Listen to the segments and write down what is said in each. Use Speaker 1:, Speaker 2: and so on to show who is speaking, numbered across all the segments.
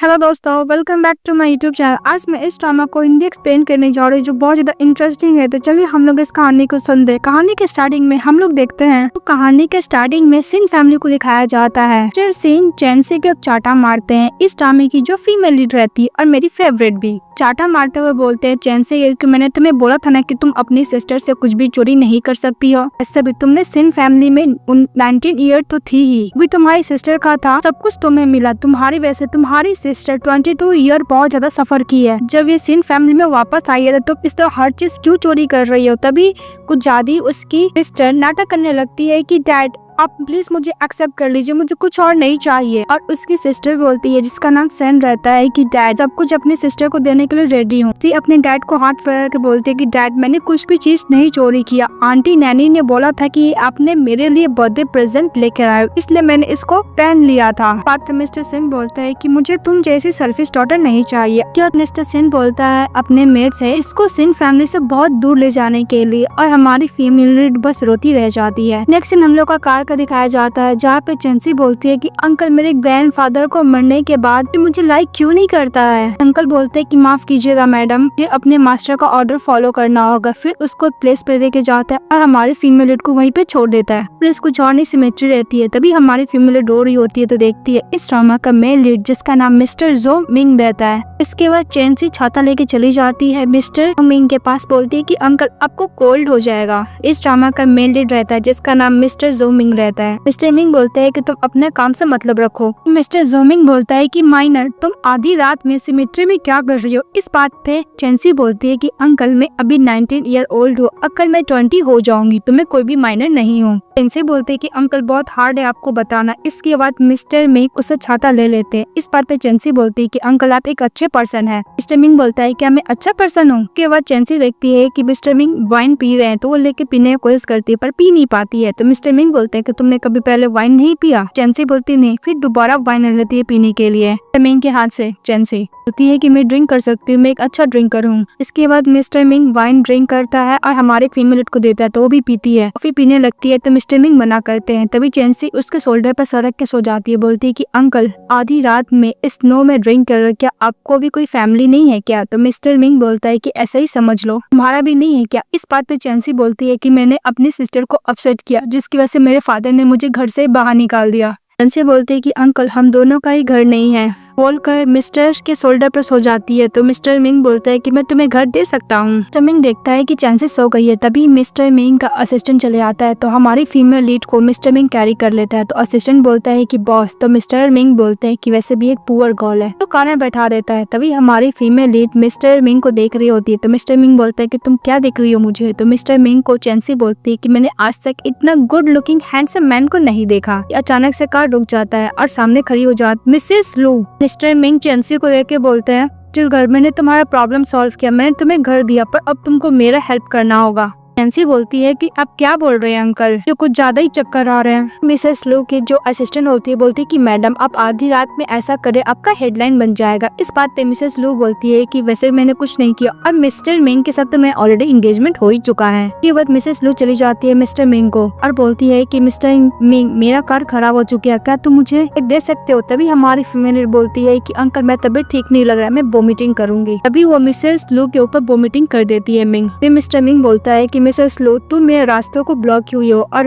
Speaker 1: Hello दोस्तों, welcome back to my YouTube channel. आज मैं इस ड्रामा को हिंदी एक्सप्लेन करने जा रही हूँ जो बहुत ज्यादा इंटरेस्टिंग है। तो चलिए हम लोग इस कहानी को सुनते। कहानी के स्टार्टिंग में हम लोग देखते हैं तो कहानी के स्टार्टिंग में सिन फैमिली को दिखाया जाता है। फिर सिन चैंसी के चाटा मारते हैं इस ड्रामे की जो फीमेल लीड रहती है और मेरी फेवरेट भी। चाटा मारते हुए बोलते हैं चैंसी कि मैंने तुम्हें बोला था ना कि तुम अपनी सिस्टर से कुछ भी चोरी नहीं कर सकती हो। ऐसे भी तुमने सिन फैमिली में 19 ईयर तो थी ही, भी तुम्हारी सिस्टर का था, सब कुछ तुम्हें मिला। तुम्हारी वैसे तुम्हारी सिस्टर 22 ईयर बहुत ज्यादा सफर की है। जब ये सिन फैमिली में वापस आई है तो इस तरह हर चीज क्यों चोरी कर रही हो। तभी कुछ ज्यादा उसकी सिस्टर नाटक करने लगती है कि डैड आप प्लीज मुझे एक्सेप्ट कर लीजिए, मुझे कुछ और नहीं चाहिए। और उसकी सिस्टर बोलती है जिसका नाम सैन रहता है कि डैड सब कुछ अपनी सिस्टर को देने के लिए रेडी हूँ। सी अपने डैड को हाथ फैला के बोलती है कि डैड मैंने कुछ भी चीज नहीं चोरी किया। आंटी नैनी ने बोला था कि आपने मेरे लिए बर्थडे प्रेजेंट लेकर आए, इसलिए मैंने इसको पहन लिया था। बात मिस्टर सिंह बोलता है कि मुझे तुम जैसी सेल्फिश डॉटर नहीं चाहिए। क्या मिस्टर सिंह बोलता है अपने मेट से इसको सिंह फैमिली से बहुत दूर ले जाने के लिए और हमारी फीमेल लीड बस रोती रह जाती है। नेक्स्ट सीन हम लोग का कार का दिखाया जाता है जहाँ पे चैंसी बोलती है कि अंकल मेरे ग्रैंडफादर को मरने के बाद मुझे लाइक क्यों नहीं करता है। अंकल बोलते हैं कि माफ कीजिएगा मैडम, ये अपने मास्टर का ऑर्डर फॉलो करना होगा। फिर उसको प्लेस पे लेके जाता है और हमारी फीमेल लीड को वहीं पे छोड़ देता है। प्लेस कुछ और नहीं सिमेट्री रहती है। तभी हमारी फीमेल लीड रो रही होती है तो देखती है इस ड्रामा का मेल लीड जिसका नाम मिस्टर जो मिंग रहता है। इसके बाद चैंसी छाता लेके चली जाती है मिस्टर मिंग के पास, बोलती है कि अंकल आपको कोल्ड हो जाएगा। इस ड्रामा का मेल लीड रहता है जिसका नाम मिस्टर जो मिंग रहता है। मिस्टर मिंग बोलते हैं कि तुम अपने काम से मतलब रखो। मिस्टर जोमिंग बोलता है कि माइनर तुम आधी रात में सिमेट्री में क्या कर रही हो। इस बात पे चैंसी बोलती है कि अंकल मैं अभी 19 ईयर ओल्ड हूँ, अक्ल मैं 20 हो जाऊंगी, तो मैं कोई भी माइनर नहीं हूँ। चैंसी बोलते है कि अंकल बहुत हार्ड है आपको बताना। इसके बाद मिस्टर मिंग उससे छाता ले लेते हैं। इस बात पे चैंसी बोलती है कि अंकल आप एक अच्छे पर्सन है। मिस्टर मिंग बोलता है क्या मैं अच्छा पर्सन हूँ। उसके बाद चैंसी देखती है कि मिस्टर मिंग वाइन पी रहे हैं तो वो लेके पीने की कोशिश करती है पर पी नहीं पाती है। तो मिस्टर मिंग बोलते हैं कि तुमने कभी पहले वाइन नहीं पिया। चैंसी बोलती नहीं, फिर दोबारा वाइन ले लेती है पीने के लिए। मिस्टर मिंग के हाथ से चैंसी बोलती है कि मैं ड्रिंक कर सकती हूँ, मैं एक अच्छा ड्रिंकर हूँ। इसके बाद मिस्टर मिंग वाइन ड्रिंक करता है और हमारे फीमेल को देता है तो वो भी पीती है। कॉफी पीने लगती है तो मिस्टर मिंग मना करते हैं। तभी चैंसी उसके शोल्डर पर सरक के सो जाती है, बोलती है कि अंकल आधी रात में स्नो में ड्रिंक कर रहे, क्या आपको भी कोई फैमिली नहीं है क्या। तो मिस्टर मिंग बोलता है कि ऐसा ही समझ लो, तुम्हारा भी नहीं है क्या। इस बात पे चैंसी बोलती है कि मैंने अपनी सिस्टर को अपसेट किया जिसकी वजह से मेरे फादर ने मुझे घर से बाहर निकाल दिया। चैंसी बोलते हैं कि अंकल हम दोनों का ही घर नहीं है। बोलकर मिस्टर के शोल्डर पर सो जाती है। तो मिस्टर मिंग बोलता है कि मैं तुम्हें घर दे सकता हूँ। मिस्टर मिंग देखता है कि चैंसी सो गई है। तभी मिस्टर मिंग का असिस्टेंट चले आता है तो हमारी फीमेल लीड को मिस्टर मिंग कैरी कर लेता है। तो असिस्टेंट बोलता है कि बॉस। तो मिस्टर मिंग बोलते हैं कि वैसे भी एक पुअर गर्ल है, तो कार में बैठा देता है। तभी हमारी फीमेल लीड मिस्टर मिंग को देख रही होती है। तो मिस्टर मिंग बोलता है कि तुम क्या देख रही हो मुझे। तो मिस्टर मिंग को चैंसी बोलती है कि मैंने आज तक इतना गुड लुकिंग हैंडसम मैन को नहीं देखा। अचानक से कार रुक जाता है और सामने खड़ी हो जाती मिसेस लू। मिस्टर मिंग चैंसी को लेके बोलते हैं चल घर, मैंने तुम्हारा प्रॉब्लम सॉल्व किया, मैंने तुम्हें घर दिया, पर अब तुमको मेरा हेल्प करना होगा। चैंसी बोलती है कि आप क्या बोल रहे हैं अंकल, जो कुछ ज्यादा ही चक्कर आ रहे हैं। मिसेस लू की जो असिस्टेंट होती है बोलती है कि मैडम आप आधी रात में ऐसा करे आपका हेडलाइन बन जाएगा। इस बात पे मिसेस लू बोलती है कि वैसे मैंने कुछ नहीं किया और मिस्टर मिंग के साथ तो मैं ऑलरेडी एंगेजमेंट हो ही चुका है। ये बात मिसेस लू चली जाती है मिस्टर मिंग को और बोलती है कि मिस्टर मिंग मेरा कार खराब हो चुकी है, क्या तुम मुझे दे सकते हो। तभी हमारी फीमेल बोलती है कि अंकल मैं तबीयत ठीक नहीं लग रहा है, मैं वोमिटिंग करूंगी। तभी वो मिसेस लू के ऊपर वोमिटिंग कर देती है मिंग। फिर मिस्टर मिंग बोलता है कि मिसेस लू तुम मेरे रास्तों को ब्लॉक हुई हो और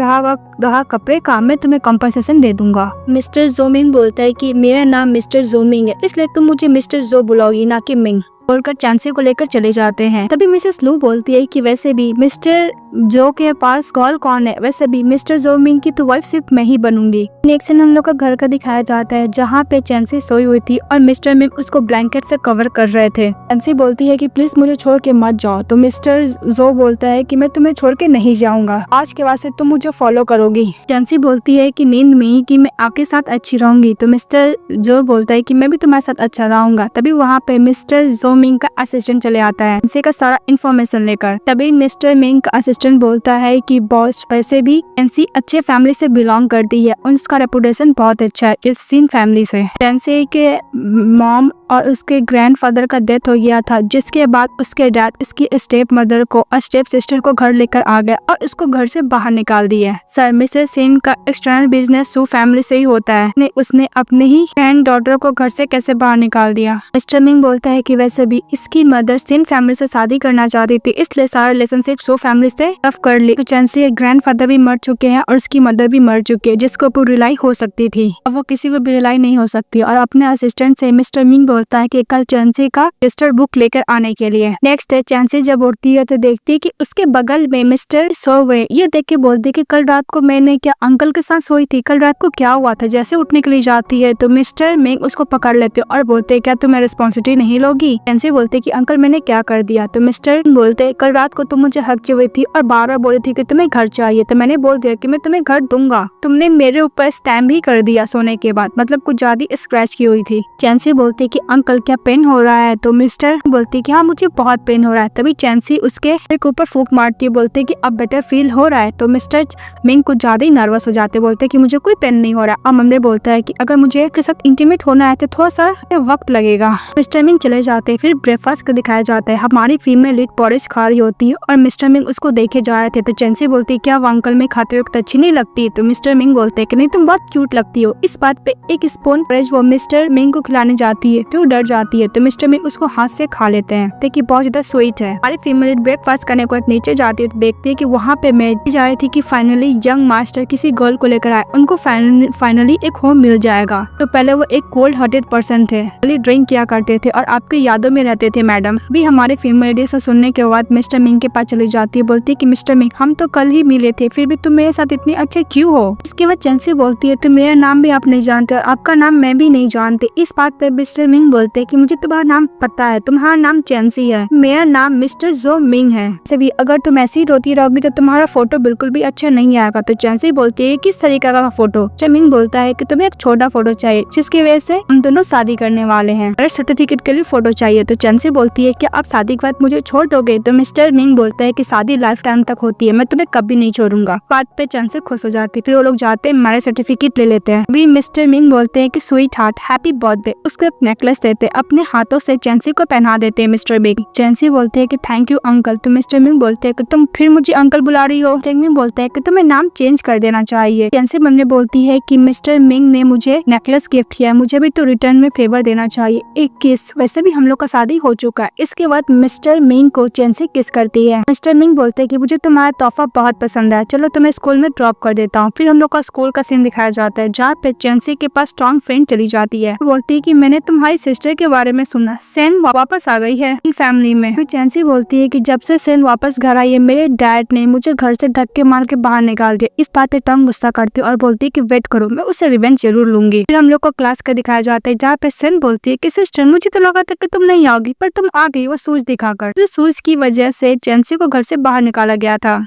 Speaker 1: रहा कपड़े का मैं तुम्हें कंपनसेशन दे दूंगा। मिस्टर जोमिंग बोलता है कि मेरा नाम मिस्टर जोमिंग है, इसलिए तुम मुझे मिस्टर जो बुलाओगी ना कि मिंग। बोलकर चैंसी को लेकर चले जाते हैं। तभी मिसेस लू बोलती है कि वैसे भी मिस्टर जो के पास गर्ल कौन है, वैसे भी मिस्टर जो मिंग की तो वाइफ सिर्फ मैं ही बनूंगी। नेक्स्ट सीन हम लोग का घर का दिखाया जाता है जहाँ पे चैंसी सोई हुई थी और मिस्टर मिंग उसको ब्लैंकेट से कवर कर रहे थे। चैंसी बोलती है कि प्लीज मुझे छोड़ के मत जाओ। तो मिस्टर जो बोलता है कि मैं तुम्हें छोड़ के नहीं जाऊंगा, आज के बाद से तुम मुझे फॉलो करोगी। चैंसी बोलती है कि नींद में कि मैं आपके साथ अच्छी रहूंगी। तो मिस्टर जो बोलता है कि मैं भी तुम्हारे साथ अच्छा रहूंगा। तभी वहाँ पे मिस्टर जो मिंग का असिस्टेंट चले आता है चैंसी का सारा इन्फॉर्मेशन लेकर। तभी मिस्टर मिंग का असिस्टेंट बोलता है कि बॉस वैसे भी चैंसी अच्छे फैमिली से बिलोंग करती है और उसका रेपुटेशन बहुत अच्छा है इस सिन फैमिली से। चैंसी के मॉम और उसके ग्रैंडफादर का डेथ हो गया था, जिसके बाद उसके डैड उसकी स्टेप मदर को और स्टेप सिस्टर को घर लेकर आ गया और उसको घर से बाहर निकाल दिया। सर मिसेस सिन का एक्सटर्नल बिजनेस सू फैमिली से ही होता है, उसने अपने ही ग्रैंड डॉटर को घर से कैसे बाहर निकाल दिया। मिस्टर मिंग बोलता है कि वैसे भी इसकी मदर सिन फैमिली से शादी करना चाहती थी, इसलिए सारा रिलेशनशिप सू फैमिली से टफ कर ली। तो चैंसी के ग्रैंडफादर भी मर चुके हैं और उसकी मदर भी मर चुकी है, जिसको ऊपर रिलाई हो सकती थी, अब वो किसी को भी रिलाई नहीं हो सकती। और अपने असिस्टेंट से मिस्टर मिंग बोलता है कि कल चैंसी का रजिस्टर बुक लेकर आने के लिए। नेक्स्ट डे चैंसी जब उठती है तो देखती है कि उसके बगल में मिस्टर सो हुए। ये देख के बोलती है कि कल रात को मैंने क्या अंकल के साथ सोई थी, कल रात को क्या हुआ था। जैसे उठने के लिए जाती है तो मिस्टर मिंग उसको पकड़ लेते और बोलते क्या तुम्हें रिस्पॉन्सिबिलिटी नहीं लोगी। चैंसी बोलते कि अंकल मैंने क्या कर दिया। तो मिस्टर बोलते कल रात को तुम मुझे हक हुई थी और बार बार बोली थी कि तुम्हें घर चाहिए, तो मैंने बोल दिया कि मैं तुम्हें घर दूंगा। तुमने मेरे ऊपर स्टैम्प भी कर दिया सोने के बाद, मतलब कुछ ज्यादा स्क्रैच की हुई थी। चैंसी बोलती कि अंकल क्या पेन हो रहा है। तो मिस्टर बोलती कि हाँ मुझे बहुत पेन हो रहा है। तभी चैंसी उसके ऊपर फूंक मारती है, बोलते कि अब बेटर फील हो रहा है। तो मिस्टर मिंग कुछ ज्यादा ही नर्वस हो जाते, बोलते कि मुझे कोई पेन नहीं हो रहा। और मम्मी बोलता है कि अगर मुझे इसके साथ इंटीमेट होना है तो थोड़ा सा वक्त लगेगा। मिस्टर मिंग चले जाते हैं। फिर ब्रेकफास्ट दिखाया जाता है, हमारी फीमेल लीड पॉरिश खा रही होती है और मिस्टर मिंग उसको देखे जा रहे थे। तो चैंसी बोलती है क्या वो अंकल में खाते वक्त अच्छी नहीं लगती। तो मिस्टर मिंग बोलते हैं कि नहीं तुम बहुत क्यूट लगती हो। इस बात पे एक स्पून पॉरिश वो मिस्टर मिंग को खिलाने जाती है तो डर जाती है। तो मिस्टर मिंग उसको हाथ से खा लेते हैं, देखिए बहुत ज्यादा स्वीट है। हमारी फीमेल ब्रेकफास्ट करने को नीचे जाती है तो देखती है कि वहाँ पे मैं जा रही थी कि फाइनली यंग मास्टर किसी गर्ल को लेकर आए, उनको फाइनली एक होम मिल जाएगा। तो पहले वो एक कोल्ड हार्टेड पर्सन थे, खाली ड्रिंक किया करते थे और आपकी यादों में रहते थे मैडम। भी हमारे फीमेल लेडी से सुनने के बाद मिस्टर मिंग के पास चली जाती है, बोलती है कि मिस्टर मिंग हम तो कल ही मिले थे, फिर भी तुम मेरे साथ इतने अच्छे क्यों हो। इसके बाद चैंसी बोलती है तो मेरा नाम भी आप नहीं जानते और आपका नाम मैं भी नहीं जानती। इस बात पे मिस्टर मिंग बोलते है कि मुझे तुम्हारा नाम पता है, तुम्हारा नाम चैंसी है, मेरा नाम मिस्टर जो मिंग है। वैसे भी अगर तुम ऐसी रोती रहोगी तो तुम्हारा फोटो बिल्कुल भी अच्छा नहीं आएगा। तो चैंसी बोलती है किस तरीके का फोटो। मिंग बोलता है कि तुम्हें एक छोटा फोटो चाहिए जिसकी वजह से हम दोनों शादी करने वाले हैं, अगर सर्टिफिकेट के लिए फोटो चाहिए। तो चैंसी बोलती है कि आप शादी के बाद मुझे छोड़ दोगे। तो मिस्टर मिंग बोलता है कि शादी लाइफ टाइम तक होती है, मैं तुम्हें कभी नहीं छोड़ूंगा। बात पे चैंसी खुश हो जाती है। फिर वो लोग जाते हैं मैरिज सर्टिफिकेट ले लेते हैं। अभी मिस्टर मिंग बोलते हैं कि स्वीट हार्ट हैप्पी बर्थडे, उसको एक नेकलेस देते अपने हाथों से चैंसी को पहना देते हैं मिस्टर मिंग। चैंसी बोलते हैं कि थैंक यू अंकल। तो मिस्टर मिंग बोलते हैं कि तुम फिर मुझे अंकल बुला रही हो। मिंग बोलते हैं कि तुम्हें नाम चेंज कर देना चाहिए। चैंसी मम्मी बोलती है कि मिस्टर मिंग ने मुझे नेकलेस गिफ्ट किया, मुझे भी तो रिटर्न में फेवर देना चाहिए, एक किस। वैसे भी हम लोग का शादी हो चुका है। इसके बाद मिस्टर मिंग को चैंसी किस करती है। मिस्टर मिंग बोलते हैं कि मुझे तुम्हारा तोहफा बहुत पसंद है, चलो तुम्हें स्कूल में ड्रॉप कर देता हूँ। फिर हम लोग का स्कूल का सीन दिखाया जाता है जहाँ पे चैंसी के पास स्ट्रॉन्ग फ्रेंड चली जाती है, बोलती है कि मैंने तुम्हारी सिस्टर के बारे में सुना, सेन वापस आ गई है फैमिली में। फिर चैंसी बोलती है कि जब से सेन वापस घर आई है मेरे डैड ने मुझे घर से धक्के मार के बाहर निकाल दिया। इस बात पे टंग गुस्सा करती है और बोलती है कि वेट करो मैं उससे रिवेंज जरूर लूंगी। फिर हम लोग को क्लास का दिखाया जाता है जहाँ पे सेन बोलती है कि सिस्टर मुझे तो लगा था कि तुम नहीं आओगी पर तुम आ गई वो सूज दिखाकर। तो सूज की वजह से चैंसी को घर से बाहर निकाला गया था।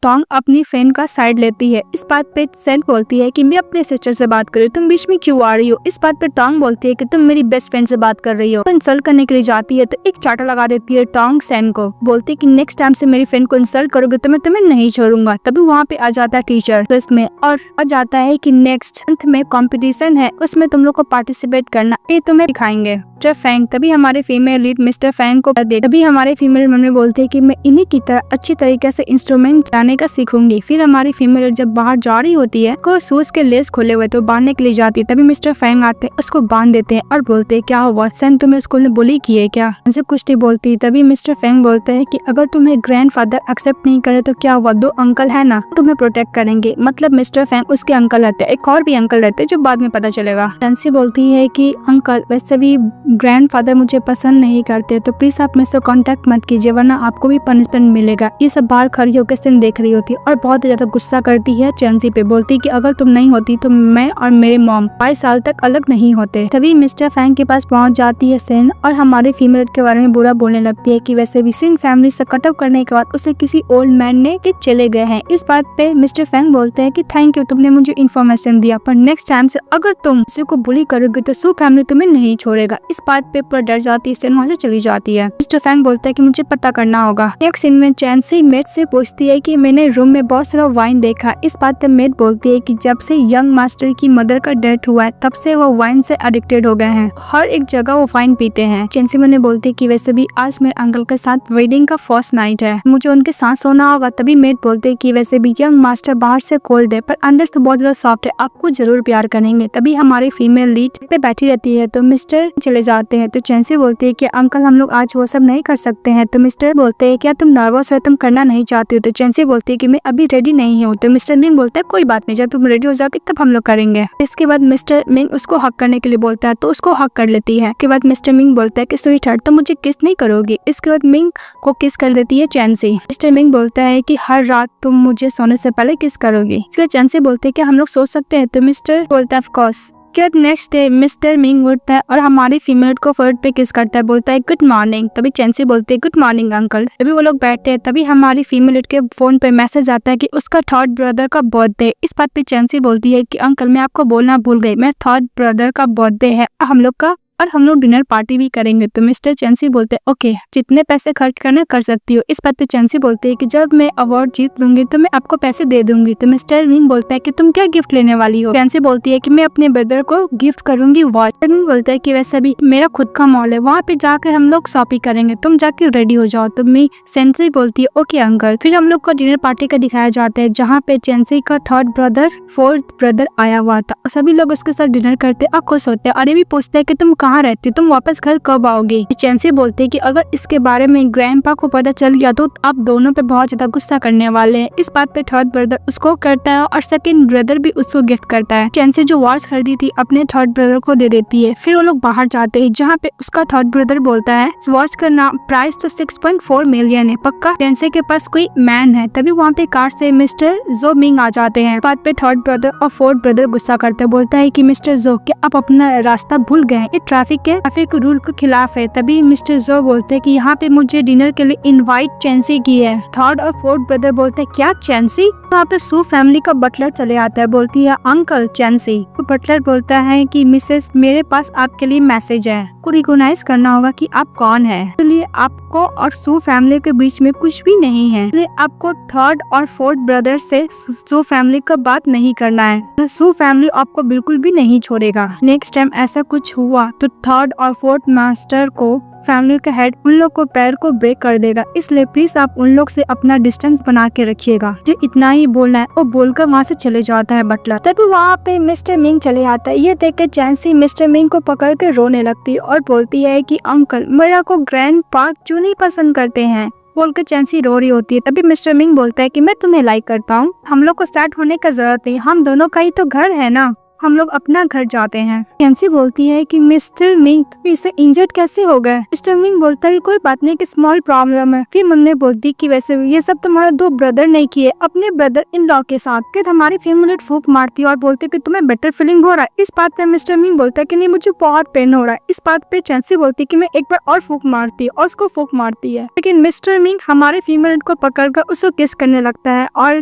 Speaker 1: टोंग अपनी फ्रेंड का साइड लेती है। इस बात पे सेन बोलती है कि मैं अपने सिस्टर से बात कर रही हूँ, तुम बीच में क्यों आ रही हो। इस बात पे टोंग बोलती है कि तुम मेरी बेस्ट फ्रेंड से बात कर रही हो। तो इंसल्ट करने के लिए जाती है तो एक चाटा लगा देती है टोंग सेन को, बोलती है कि नेक्स्ट टाइम से मेरी फ्रेंड को इंसल्ट करोगे तो मैं तुम्हें नहीं छोड़ूंगा। तभी वहाँ पे आ जाता है टीचर में और आ जाता है कि नेक्स्ट मंथ में कंपटीशन है, उसमें तुम लोग को पार्टिसिपेट करना, ये तुम्हें दिखाएंगे। मिस्टर फैंग तभी हमारे फीमेल लीड मिस्टर फैंग को दे। तभी हमारे फीमेल मम्मी बोलते हैं कि मैं इन्हीं की तरह अच्छी तरीके से इंस्ट्रूमेंट चलाने का सीखूंगी। फिर हमारी फीमेल लीड जब बाहर जा रही होती है को शूज के लेस खोले हुए तो बांधने के लिए जाती है। तभी मिस्टर फैंग आते हैं उसको बांध देते हैं और बोलते हैं क्या हुआ सेन, तुम्हें स्कूल में बुली की है क्या। उनसे कुछ नहीं बोलती। तभी मिस्टर फैंग बोलते हैं कि अगर तुम्हें ग्रैंडफादर एक्सेप्ट नहीं करे तो क्या हुआ, दो अंकल है ना तुम्हें प्रोटेक्ट करेंगे। मतलब मिस्टर फैंग उसके अंकल रहते हैं, एक और भी अंकल रहते हैं जो बाद में पता चलेगा। चैंसी बोलती है कि अंकल वैसे भी ग्रैंडफादर मुझे पसंद नहीं करते तो प्लीज आप मुझसे कांटेक्ट मत कीजिए वरना आपको भी पनिशमेंट मिलेगा। ये सब बाहर खड़ी होकर सीन देख रही होती है और बहुत ज्यादा गुस्सा करती है चैंसी पे, बोलती कि अगर तुम नहीं होती तो मैं और मेरे मॉम 22 साल तक अलग नहीं होते। तभी मिस्टर फैंग के पास पहुंच जाती है सेन और हमारे फीमेल के बारे में बुरा बोलने लगती है कि वैसे भी सिन फैमिली से कटअप करने के बाद उसे किसी ओल्ड मैन ने के चले गए हैं। इस बात पे मिस्टर फैंग बोलते हैं कि थैंक यू तुमने मुझे इन्फॉर्मेशन दिया, पर नेक्स्ट टाइम से अगर तुम किसी को बुली करोगे तो सू फैमिली तुम्हें नहीं छोड़ेगा। इस बात पे पूरा डर जाती है, वहाँ से चली जाती है। मिस्टर फैंग बोलता है कि मुझे पता करना होगा। नेक्स्ट सीन में चैंसी मेट से पूछती है कि मैंने रूम में बहुत सारा वाइन देखा। इस बात पे मेट बोलती है कि जब से यंग मास्टर की मदर का डेथ हुआ है तब से वो वाइन से एडिक्टेड हो गए हैं, हर एक जगह वो वाइन पीते हैं। चैंसी मैंने बोलती है कि वैसे भी आज मेरे अंकल के साथ वेडिंग का फर्स्ट नाइट है, मुझे उनके साथ सोना होगा। तभी मेट बोलते है कि वैसे भी यंग मास्टर बाहर से कोल्ड है पर अंदर से बहुत ज्यादा सॉफ्ट है, आपको जरूर प्यार करेंगे। तभी हमारी फीमेल लीड पे बैठी रहती है तो मिस्टर चले जाते हैं। तो चैंसी बोलती है कि अंकल हम लोग आज वो सब नहीं कर सकते हैं। तो मिस्टर बोलते हैं क्या तुम नर्वस हो, तुम करना नहीं चाहती हो? तो चैंसी बोलती है कि मैं अभी रेडी नहीं हूँ। तो मिस्टर मिंग बोलता है कोई बात नहीं, जब तुम रेडी हो जाओगे तब हम लोग करेंगे। इसके बाद मिस्टर मिंग उसको हक करने के लिए बोलता है तो उसको हक कर लेती है। इसके बाद मिस्टर मिंग बोलता है कि स्वीट हार्ट तुम मुझे किस नहीं करोगी। इसके बाद मिंग को किस कर देती है चैंसी। मिस्टर मिंग बोलता है कि हर रात तुम मुझे सोने से पहले किस करोगी। इसके बाद चैंसी बोलते है कि हम लोग सोच सकते हैं। तो मिस्टर बोलता है of course. Next day mister Ming उठता है और हमारी फीमेल को फोर्ट पे किस करता है, बोलता है गुड मॉर्निंग। तभी चैंसी बोलती है गुड मॉर्निंग अंकल। तभी वो लोग बैठते हैं, तभी हमारी फीमेल उठ के फोन पे मैसेज आता है कि उसका थर्ड ब्रदर का बर्थडे। इस बात पे चैंसी बोलती है कि अंकल मैं आपको बोलना भूल गई, मैं थर्ड ब्रदर का बर्थडे है हम लोग का और हम लोग डिनर पार्टी भी करेंगे। तो मिस्टर चैंसी बोलते हैं ओके जितने पैसे खर्च करना कर सकती हो। इस बात पे चैंसी बोलते है कि जब मैं अवार्ड जीत लूंगी तो मैं आपको पैसे दे दूंगी। तो मिस्टर मिंग बोलता है कि तुम क्या गिफ्ट लेने वाली हो। चैंसी बोलती है कि मैं अपने ब्रदर को गिफ्ट करूंगी वॉच। बोलता है कि वैसे भी मेरा खुद का मॉल है, वहाँ पे जाकर हम लोग शॉपिंग करेंगे, तुम जाके रेडी हो जाओ। तो मैं चैंसी बोलती है ओके अंकल। फिर हम लोग को डिनर पार्टी का दिखाया जाता है जहाँ पे चैंसी का थर्ड ब्रदर फोर्थ ब्रदर आया हुआ था। सभी लोग उसके साथ डिनर करते और खुश होते हैं और ये भी पूछते है कि तुम कहाँ रहती हो, तुम वापस घर कब आओगे। चैंसी बोलते हैं कि अगर इसके बारे में ग्रैंडपा को पता चल गया तो आप दोनों पे बहुत ज्यादा गुस्सा करने वाले हैं। इस बात पे थर्ड ब्रदर उसको करता है और सेकंड ब्रदर भी उसको गिफ्ट करता है। चैंसी जो वॉच खरीदी थी अपने थर्ड ब्रदर को दे देती है। फिर वो लोग बाहर जाते हैं जहाँ पे उसका थर्ड ब्रदर बोलता है वॉच का नाम प्राइस तो 6.4 मिलियन है, पक्का चैंसी के पास कोई मैन है। तभी वहाँ पे कार से मिस्टर जो मिंग आ जाते हैं। बात पे थर्ड ब्रदर और फोर्थ ब्रदर गुस्सा करते बोलता है कि मिस्टर जो क्या आप अपना रास्ता भूल गए, ये ट्रैफिक रूल के खिलाफ है। तभी मिस्टर जो बोलते हैं कि यहाँ पे मुझे डिनर के लिए इनवाइट चैंसी की है। थर्ड और फोर्थ ब्रदर बोलते हैं क्या चैंसी। वहाँ पे सू फैमिली का बटलर चले आता है, बोलती है अंकल चैंसी। तो बटलर बोलता है कि मिसेस मेरे पास आपके लिए मैसेज है, को रिकॉग्नाइज करना होगा कि आप कौन है, इसलिए आपको और सू फैमिली के बीच में कुछ भी नहीं है, इसलिए आपको थर्ड और फोर्थ ब्रदर से सू फैमिली का बात नहीं करना है। सू फैमिली आपको बिल्कुल भी नहीं छोड़ेगा। नेक्स्ट टाइम ऐसा कुछ हुआ तो थर्ड और फोर्थ मास्टर को फैमिली का हेड उन लोग को पैर को ब्रेक कर देगा, इसलिए प्लीज आप उन लोग से अपना डिस्टेंस बना के रखिएगा। जो इतना ही बोलना है वो बोलकर वहाँ से चले जाता है बटलर। तभी वहाँ पे मिस्टर मिंग चले आता है। ये देख के चैंसी मिस्टर मिंग को पकड़ के रोने लगती है और बोलती है कि अंकल मेरा को ग्रैंड पार्क क्यों नहीं पसंद करते हैं, बोलकर चैंसी रो रही होती है। तभी मिस्टर मिंग बोलता है कि मैं तुम्हें लाइक करता हूँ, हम लोग को सैड होने का जरूरत नहीं, हम दोनों का ही तो घर है ना, हम लोग अपना घर जाते हैं। चैंसी बोलती है कि मिस्टर मिंग इसे इंजर्ड कैसे हो गए। मिस्टर मिंग बोलता है कि कोई बात नहीं, कि स्मॉल प्रॉब्लम है। फिर मम्मी बोलती कि वैसे ये सब तुम्हारे दो ब्रदर नहीं किए, अपने ब्रदर इन लॉ के साथ। फिर हमारी फीमेल फूक मारती है और बोलती है कि तुम्हें बेटर फीलिंग हो रहा है। इस बात पे मिस्टर मिंग बोलता है कि नहीं मुझे बहुत पेन हो रहा है। इस बात पे चैंसी बोलती है कि मैं एक बार और फूक मारती है और उसको फूक मारती है। लेकिन मिस्टर मिंग हमारे फीमेल को पकड़कर उसको किस करने लगता है और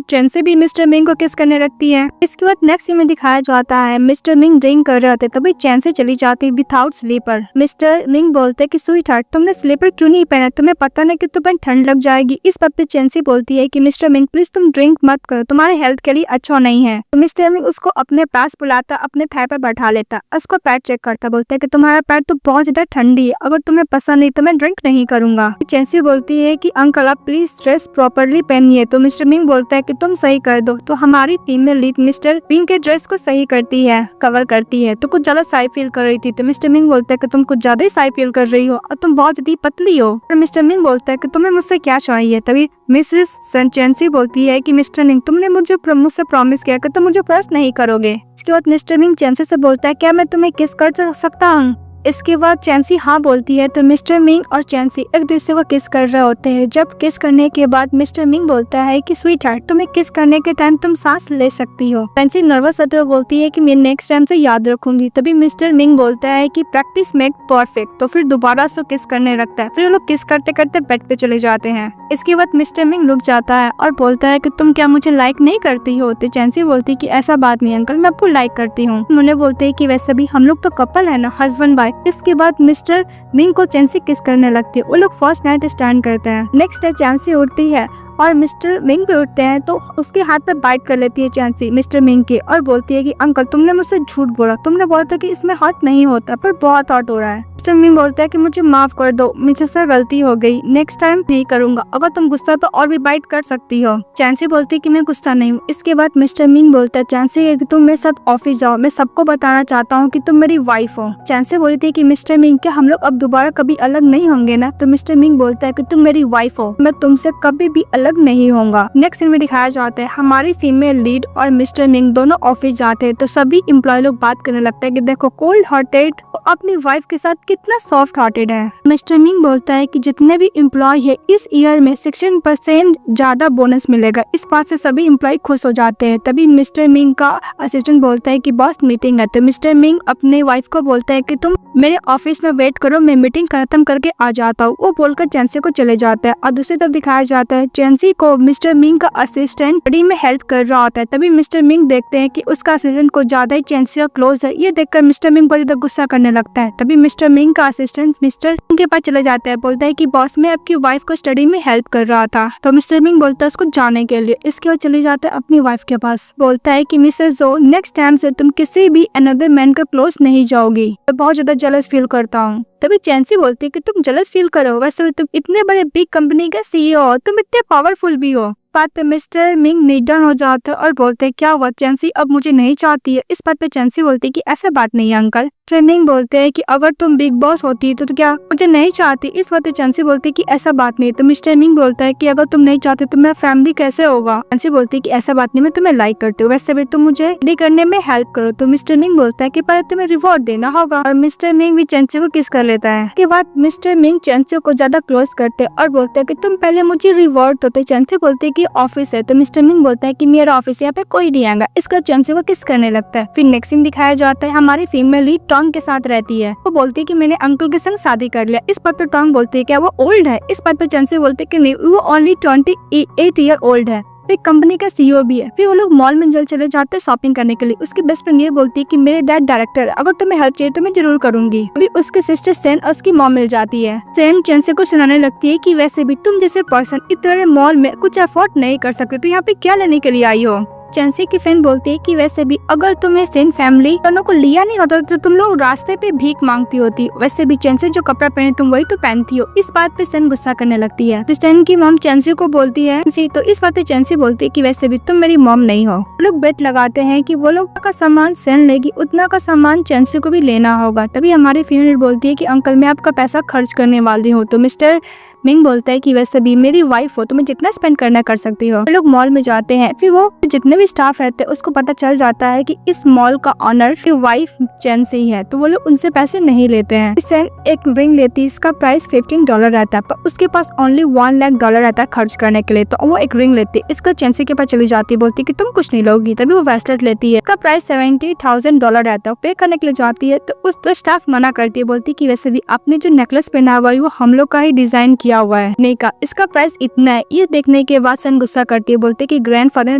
Speaker 1: चैंसी भी मिस्टर मिंग को किस करने लगती है। इसके बाद नेक्स्ट सीन में दिखाया जाता है मिस्टर मिंग ड्रिंक कर रहे थे, तभी चैंसी चली जाती विदाउट स्लीपर। मिस्टर मिंग बोलते कि स्वीट हार्ट तुमने स्लीपर क्यों नहीं पहना, तुम्हें पता नहीं कि तुम्हें ठंड लग जाएगी। इस बात पे चैंसी बोलती है कि मिस्टर मिंग प्लीज तुम ड्रिंक मत करो, तुम्हारे हेल्थ के लिए अच्छा नहीं है। तो मिस्टर मिंग उसको अपने पास बुलाता, अपने थाई पर बैठा लेता, उसको पैर चेक करता, बोलता है कि तुम्हारा पैर तो बहुत ज्यादा ठंडी है, अगर तुम्हें पसंद नहीं तो मैं ड्रिंक नहीं करूंगा। चैंसी बोलती है कि अंकल आप प्लीज ड्रेस प्रॉपरली पहनिए। तो मिस्टर मिंग बोलता है कि तुम सही कर दो। तो हमारी टीम में लीड मिस्टर मिंग के ड्रेस को सही करती है, कवर करती है। तो कुछ ज्यादा साई फील कर रही थी। तो मिस्टर मिंग बोलता है कि तुम कुछ ज्यादा ही साई फील कर रही हो और तुम बहुत ज्यादा पतली हो। और मिस्टर मिंग बोलता है कि तुम्हें मुझसे क्या चाहिए। तभी मिसेस चैंसी बोलती है कि मिस्टर मिंग तुमने मुझसे प्रॉमिस किया कि तुम मुझे प्रेस नहीं करोगे। इसके बाद मिस्टर मिंग चैंसी से बोलता है क्या मैं तुम्हें किस कर सकता हूँ। इसके बाद चैंसी हाँ बोलती है। तो मिस्टर मिंग और चैंसी एक दूसरे को किस कर रहे होते हैं। जब किस करने के बाद मिस्टर मिंग बोलता है कि स्वीट हार्ट तुम्हें किस करने के टाइम तुम सांस ले सकती हो। चैंसी नर्वस होते हुए बोलती है कि मैं नेक्स्ट टाइम से याद रखूंगी। तभी मिस्टर मिंग बोलता है कि प्रैक्टिस मेक परफेक्ट। तो फिर दोबारा से किस करने लगता है। फिर वो लोग किस करते करते बेड पे चले जाते हैं। इसके बाद मिस्टर मिंग रुक जाता है और बोलता है कि तुम क्या मुझे लाइक नहीं करती हो। तो चैंसी बोलती है कि ऐसा बात नहीं अंकल, मैं आपको लाइक करती हूँ। उन्होंने बोलते है कि वैसे भी हम लोग तो कपल है ना, हस्बैंड वाइफ। बाय। इसके बाद मिस्टर मिंग को चैंसी किस करने लगती है। वो लोग फर्स्ट नाइट स्टैंड करते हैं। नेक्स्ट डे चैंसी उठती है और मिस्टर मिंग भी उठते हैं तो उसके हाथ पे बाइट कर लेती है चैंसी मिस्टर मिंग की और बोलती है कि अंकल तुमने मुझसे झूठ बोला, तुमने बोला था कि इसमें हॉट नहीं होता पर बहुत हॉट हो रहा है। मिस्टर मिंग बोलता है कि मुझे माफ कर दो, मुझसे गलती हो गई, नेक्स्ट टाइम नहीं करूंगा, अगर तुम गुस्सा तो और भी बाइट कर सकती हो। चैंसी बोलती है कि मैं गुस्सा नहीं हूँ। इसके बाद मिस्टर मिंग बोलता है चैंसी कि तुम मेरे साथ ऑफिस जाओ, मैं सबको बताना चाहता हूँ कि तुम मेरी वाइफ हो। चैंसी बोलती है कि मिस्टर मिंग क्या हम लोग अब दोबारा कभी अलग नहीं होंगे ना। तो मिस्टर मिंग बोलता है कि तुम मेरी वाइफ हो, मैं तुमसे कभी भी अलग नहीं होऊंगा। नेक्स्ट सीन में दिखाया जाता है हमारी फीमेल लीड और मिस्टर मिंग दोनों ऑफिस जाते हैं तो सभी एम्प्लॉय लोग बात करने लगता है कि देखो कोल्ड हार्टेड अपनी वाइफ के साथ कितना सॉफ्ट हार्टेड है। मिस्टर मिंग बोलता है कि जितने भी एम्प्लॉय है इस ईयर में 16% ज्यादा बोनस मिलेगा। इस बात से सभी एम्प्लॉय खुश हो जाते हैं। तभी मिस्टर मिंग का असिस्टेंट बोलता है कि बॉस मीटिंग है। तो मिस्टर मिंग अपने वाइफ को बोलता है कि तुम मेरे ऑफिस में वेट करो, मैं मीटिंग खत्म करके आ जाता हूँ। वो बोलकर चैंसी को चले जाता है और दूसरी तरफ दिखाया जाता है चैंसी को मिस्टर मिंग का असिस्टेंट स्टडी में हेल्प कर रहा होता है। तभी मिस्टर मिंग देखते हैं कि उसका असिस्टेंट को ज्यादा ही चैंसी का क्लोज है। ये देखकर मिस्टर मिंग बहुत ज्यादा गुस्सा करने लगता है। तभी मिस्टर मिंग का असिस्टेंट मिस्टर मिंग के पास चले जाता है, बोलता है कि बॉस मैं आपकी वाइफ को स्टडी में हेल्प कर रहा था। तो मिस्टर मिंग बोलता है उसको जाने के लिए। इसके बाद चले जाता है अपनी वाइफ के पास, बोलता है कि मिसेस जो नेक्स्ट टाइम से तुम किसी भी अनदर मैन के क्लोज नहीं जाओगी, मैं बहुत ज्यादा जेलस फील करता हूँ। तभी चैंसी बोलती है कि तुम जेलस फील करो, वैसे भी तुम इतने बड़े बिग कंपनी का सीईओ हो, तुम इतने पावरफुल भी हो। बात पे मिस्टर मिंग निडन हो जाता है और बोलते हैं क्या हुआ चैंसी अब मुझे नहीं चाहती है। इस बात पे चैंसी बोलती है कि ऐसा बात नहीं है अंकल। मिस्टर मिंग बोलते हैं कि अगर तुम बिग बॉस होती तो क्या मुझे नहीं चाहती। इस बात पे चैंसी बोलती है कि ऐसा बात नहीं। तो मिस्टर मिंग बोलता है कि अगर तुम नहीं चाहते तो मेरा फैमिली कैसे होगा। चैंसी बोलती है कि ऐसा बात नहीं, मैं तुम्हें लाइक करती हूँ, वैसे भी तुम मुझे स्टडी करने में हेल्प करो। तो मिस्टर मिंग बोलता है कि पहले तुम्हें रिवॉर्ड देना होगा और मिस्टर मिंग भी चैंसी को किस कर लेता है। उसके बाद मिस्टर मिंग चैंसी को ज्यादा क्लोज करते और बोलते है कि तुम पहले मुझे रिवॉर्ड दो। तो चैंसी बोलती है कि ऑफिस है। तो मिस्टर मिंग बोलता है कि मेरा ऑफिस यहाँ पे कोई नहीं आएगा। इसका चैंसी को किस करने लगता है। फिर नेक्स्ट सीन दिखाया जाता है हमारी फीमेल लीड टोंग के साथ रहती है। वो बोलती है कि मैंने अंकल के संग शादी कर लिया। इस बात पे टोंग बोलती है क्या वो ओल्ड है। इस बात पे चैंसी बोलते है कि नहीं वो ओनली 28 ईयर ओल्ड है, एक कंपनी का सीईओ भी है। फिर वो लोग मॉल में जल्द चले जाते हैं शॉपिंग करने के लिए। उसकी बेस्ट फ्रेंड ये बोलती है कि मेरे डैड डायरेक्टर है, अगर तुम्हें हेल्प चाहिए तो मैं जरूर करूंगी। अभी उसके सिस्टर सेन और उसकी मॉम मिल जाती है। सेन चैंसी को सुनाने लगती है कि वैसे भी तुम जैसे पर्सन इतने बड़े मॉल में कुछ अफोर्ड नहीं कर सकते तो यहाँ पे क्या लेने के लिए आई हो। चैंसी की फ्रेंड बोलती है कि वैसे भी अगर तुम्हें सेन फैमिली दोनों को लिया नहीं होता तो तुम लोग रास्ते पे भीख मांगती होती। वैसे भी चैंसी जो कपड़ा पहने तुम वही तो पहनती हो। इस बात पे सेन गुस्सा करने लगती है। तो सेन की मॉम चैंसी को बोलती है तो इस बात पे चैंसी बोलती है कि वैसे भी तुम मेरी मॉम नहीं हो। लोग बेट लगाते हैं कि वो लोग का सामान सेन लेगी उतना का सामान चैंसी को भी लेना होगा। तभी हमारी फीमेल बोलती है कि अंकल मैं आपका पैसा खर्च करने वाली हूँ। तो मिस्टर मिंग बोलता है कि वैसे भी मेरी वाइफ हो, तुम्हें जितना स्पेंड करना कर सकती हो। लोग मॉल में जाते हैं। फिर वो जितने भी स्टाफ रहते हैं उसको पता चल जाता है कि इस मॉल का ऑनर की वाइफ चैंसी है, तो वो लोग उनसे पैसे नहीं लेते हैं। सेन एक रिंग लेती है, इसका प्राइस $15 रहता है पर उसके पास ओनली $1 लाख रहता है खर्च करने के लिए। तो वो एक रिंग लेती है, इसका चैंसी के पास चली जाती है, बोलती है कि तुम कुछ नहीं लोगी। तभी वो ब्रेसलेट लेती है, इसका प्राइस $70,000 रहता है। पे करने के लिए जाती है तो उस स्टाफ मना करती है, बोलती है कि वैसे भी आपने जो नेकलेस पहना हुआ है वो हम लोग का ही डिजाइन किया हुआ है, नहीं का इसका प्राइस इतना है। ये देखने के बाद सन गुस्सा करती है, बोलते कि ग्रैंडफादर ने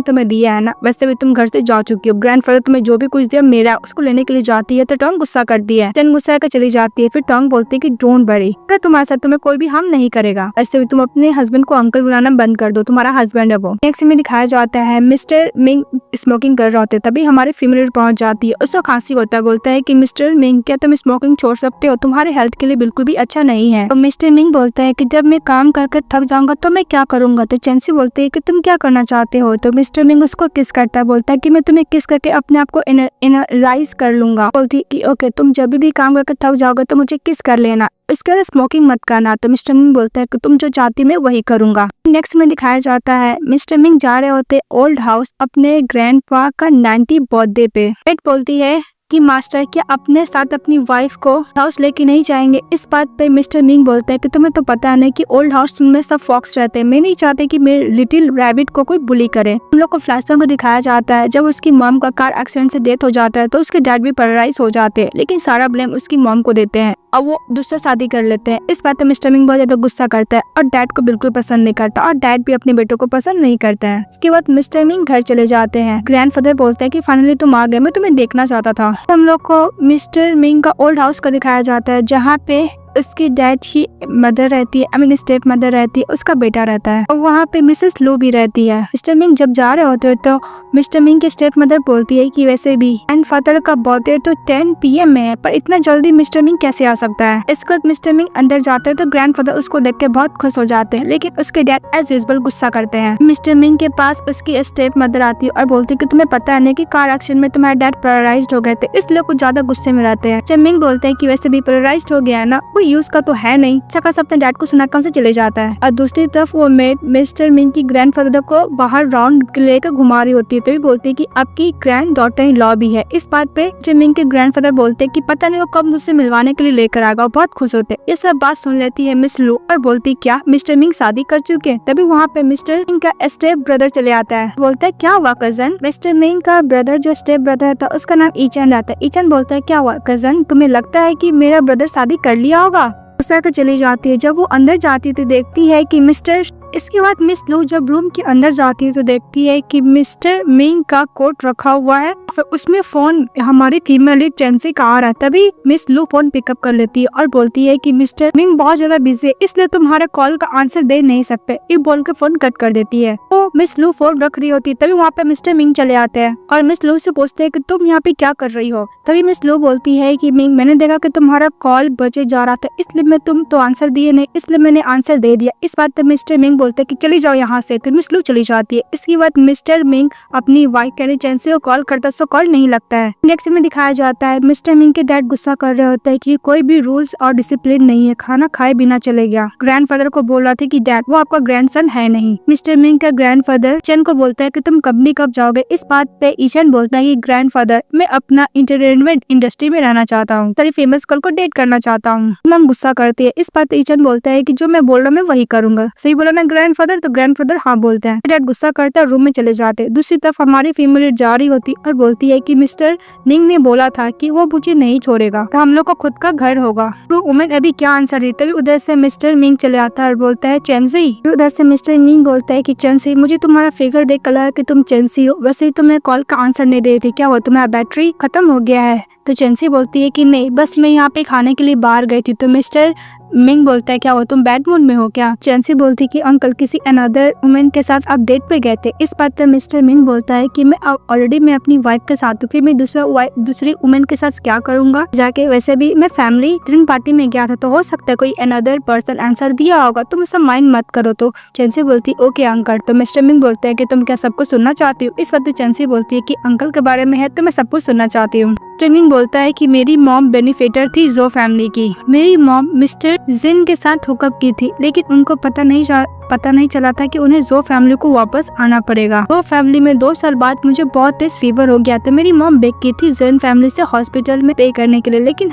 Speaker 1: तुम्हें दिया है ना, वैसे भी तुम घर से जा चुकी हो, ग्रैंडफादर तुम्हें जो भी कुछ दिया मेरा, उसको लेने के लिए जाती है। तो टोंग गुस्सा करती है, सन गुस्सा कर चली जाती है। फिर टोंग बोलती है कि डोंट वरी, तुम्हारे साथ तुम्हें कोई भी हार्म नहीं करेगा, ऐसे भी तुम अपने हस्बैंड को अंकल बुलाना बंद कर दो, तुम्हारा हस्बैंड है वो। नेक्स्ट में दिखाया जाता है मिस्टर मिंग स्मोकिंग कर रहे होते, तभी हमारी फीमेल पहुंच जाती है। उसको खांसी होता है, बोलता है कि मिस्टर मिंग क्या तुम स्मोकिंग छोड़ सकते हो, तुम्हारे हेल्थ के लिए बिल्कुल भी अच्छा नहीं है। तो मिस्टर मिंग बोलता है कि जब मैं काम करके थक जाऊंगा तो मैं क्या करूंगा। तो चैंसी बोलती है कि तुम क्या करना चाहते हो। तो मिस्टर मिंग उसको किस करता है, बोलता है कि मैं तुम्हें किस करके अपने आप को एनर्जाइज कर लूंगा। बोलती है कि ओके तुम जब भी काम करके थक जाओगे तो मुझे किस कर लेना, इसके लिए स्मोकिंग मत करना। तो मिस्टर मिंग बोलता है कि तुम जो चाहती मैं वही करूंगा। नेक्स्ट में दिखाया जाता है मिस्टर मिंग जा रहे होते ओल्ड हाउस अपने ग्रैंडपा का 90 बर्थडे पे। पेट बोलती है कि मास्टर क्या अपने साथ अपनी वाइफ को हाउस लेके नहीं जाएंगे। इस बात पे मिस्टर मिंग बोलते हैं कि तुम्हें तो पता नहीं कि ओल्ड हाउस में सब फॉक्स रहते हैं, मैं नहीं चाहते कि मेरे लिटिल रैबिट को कोई बुली करे। हम लोग को फ्लैशबैक को दिखाया जाता है जब उसकी मॉम का कार एक्सीडेंट से डेथ हो जाता है तो उसके डैड भी पैरालाइज हो जाते हैं, लेकिन सारा ब्लेम उसकी मॉम को देते हैं। और वो दूसरा शादी कर लेते हैं। इस बात पे मिस्टर मिंग बहुत ज्यादा गुस्सा करता है और डैड को बिल्कुल पसंद नहीं करता और डैड भी अपने बेटों को पसंद नहीं करता है। इसके बाद मिस्टर मिंग घर चले जाते हैं। ग्रैंडफादर बोलते हैं कि फाइनली तुम आ गए, मैं तुम्हें देखना चाहता था। हम लोग को मिस्टर मिंग का ओल्ड हाउस का दिखाया जाता है जहाँ पे उसकी डैड की मदर रहती है, आई मीन स्टेप मदर रहती है, उसका बेटा रहता है और वहाँ पे मिसेस लू भी रहती है। मिस्टर मिंग जब जा रहे होते हैं तो मिस्टर मिंग की स्टेप मदर बोलती है कि वैसे भी ग्रैंडफादर का बर्थडे तो 10 PM में है, पर इतना जल्दी मिस्टर मिंग कैसे आ सकता है। इसके बाद मिस्टर मिंग अंदर जाते हैं तो ग्रैंडफादर उसको देख के बहुत खुश हो जाते हैं, लेकिन उसके डैड एज यूजुअल गुस्सा करते हैं। मिस्टर मिंग के पास उसकी स्टेप मदर आती है और बोलती है कि तुम्हें पता है ना कि कार एक्सीडेंट में तुम्हारे डैड पैरालाइज्ड हो गए थे, इसलिए कुछ ज्यादा गुस्से में रहते हैं। मिस्टर मिंग बोलते हैं कि वैसे भी पैरालाइज्ड हो गया है ना, वो यूज का तो है नहीं। सकस अपने डैड को सुनाकर से चले जाता है और दूसरी तरफ वो मेड मिस्टर मिंग की ग्रैंडफादर को बाहर राउंड लेकर घुमा रही होती है, तो बोलती है कि आपकी ग्रैंड डॉटर इन लॉ भी है। इस बात पे मिस्टर मिंग के ग्रैंडफादर बोलते हैं कि पता नहीं वो कब मुझसे मिलवाने के लिए लेकर आएगा, बहुत खुश होते हैं। ये सब बात सुन लेती है मिस लू और बोलती क्या मिस्टर मिंग शादी कर चुके हैं। तभी वहाँ पे मिस्टर मिंग का स्टेप ब्रदर चले आता है, बोलता है क्या हुआ कजन। मिस्टर मिंग का ब्रदर जो स्टेप ब्रदर था उसका नाम ईचन रहता है। ईचन बोलता है क्या हुआ कजन, तुम्हें लगता है कि मेरा ब्रदर शादी कर लिया होगा। गुस्सा कर चली जाती है। जब वो अंदर जाती है तो देखती है कि मिस्टर इसके बाद मिस लू जब रूम के अंदर जाती है तो देखती है कि मिस्टर मिंग का कोट रखा हुआ है, फिर उसमें फोन हमारी फीमेल लीड चेंसी का आ रहा है। तभी मिस लू फोन पिकअप कर लेती है और बोलती है कि मिस्टर मिंग बहुत ज्यादा बिजी है, इसलिए तुम्हारे कॉल का आंसर दे नहीं सकते, ये बोल के फोन कट कर देती है। तो मिस लू फोन रख रही होती है, तभी वहाँ पे मिस्टर मिंग चले आते हैं और मिस लू से पूछते हैं कि तुम यहाँ पे क्या कर रही हो। तभी मिस लू बोलती है कि मिंग मैंने देखा कि तुम्हारा कॉल बचे जा रहा था, इसलिए मैं तुम तो आंसर दिए नहीं, इसलिए मैंने आंसर दे दिया। इस बात पे मिस्टर मिंग बोलते हैं कि चली जाओ यहाँ से, तो मिस लू चली जाती है। इसके बाद मिस्टर मिंग अपनी वाइफ यानी चेंसी को कॉल करता है, सो कॉल नहीं लगता है। नेक्स्ट में दिखाया जाता है मिस्टर मिंग के डैड गुस्सा कर रहे होते हैं कि कोई भी रूल्स और डिसिप्लिन नहीं है, खाना खाए बिना चले गया। ग्रैंडफादर को बोल रहा था कि डैड वो आपका ग्रैंडसन है नहीं। मिस्टर मिंग का ग्रैंडफादर ईचन को बोलता है कि तुम कंपनी कब जाओगे। इस बात पे ईचन बोलता है कि ग्रैंडफादर मैं अपना एंटरटेनमेंट इंडस्ट्री में रहना चाहता हूँ, सारी फेमस गर्ल को डेट करना चाहता हूँ। मम गुस्सा करती है। इस बात पे ईचन बोलता है कि जो मैं बोल रहा हूँ मैं वही करूंगा। सही बोला ना ग्रैंडफादर, तो ग्रैंडफादर हाँ बोलते हैं। डैड गुस्सा करता है, रूम में चले जाते हैं। दूसरी तरफ हमारी फीमेल जा रही होती और बोलती है कि मिस्टर मिंग ने बोला था कि वो मुझे नहीं छोड़ेगा, तो हम लोग को खुद का घर होगा। तो उमेन अभी क्या आंसर दी, तभी उधर से मिस्टर मिंग चले आता है और बोलता है चेंसी। उधर से मिस्टर मिंग बोलता है कि चेंसी मुझे तुम्हारा फिगर देख लगा कि तुम चेंसी हो, वैसे ही तुम्हें कॉल का आंसर नहीं दे रही थी, क्या वो तुम्हारा बैटरी खत्म हो गया है। तो चेंसी बोलती है कि नहीं, बस मैं यहाँ पे खाने के लिए बाहर गई थी। तो मिस्टर मिंग बोलता है क्या हो तुम बैड मूड में हो क्या। चेंसी बोलती कि अंकल किसी अनदर वुमेन के साथ आप डेट पे गए थे। इस बात पर मिस्टर मिंग बोलता है कि मैं ऑलरेडी मैं अपनी वाइफ के साथ हूँ, फिर मैं दूसरी वुमेन के साथ क्या करूंगा जाके। वैसे भी मैं फैमिली ड्रिंक पार्टी में गया था, तो हो सकता है कोई अनदर पर्सन आंसर दिया होगा, तुम सब माइंड मत करो। तो चेंसी बोलती ओके अंकल। तो मिस्टर मिंग बोलता है कि तुम क्या सब कुछ सुनना चाहती हो। इस वक्त चेंसी बोलती है कि अंकल के बारे में है तो मैं सब कुछ सुनना चाहती हूँ। मिंग बोलता है कि मेरी मॉम बेनिफिटर थी जो फैमिली की। मेरी मॉम मिस्टर जिन के साथ हुकअप की थी, लेकिन उनको पता नहीं चला था कि उन्हें जो फैमिली को वापस आना पड़ेगा। वो फैमिली में 2 साल बाद मुझे बहुत तेज फीवर हो गया, तो मेरी मॉम बेग की थी जिन फैमिली से हॉस्पिटल में पे करने के लिए, लेकिन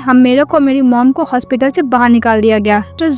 Speaker 1: मेरी मॉम को हॉस्पिटल से बाहर निकाल दिया गया। मिस्टर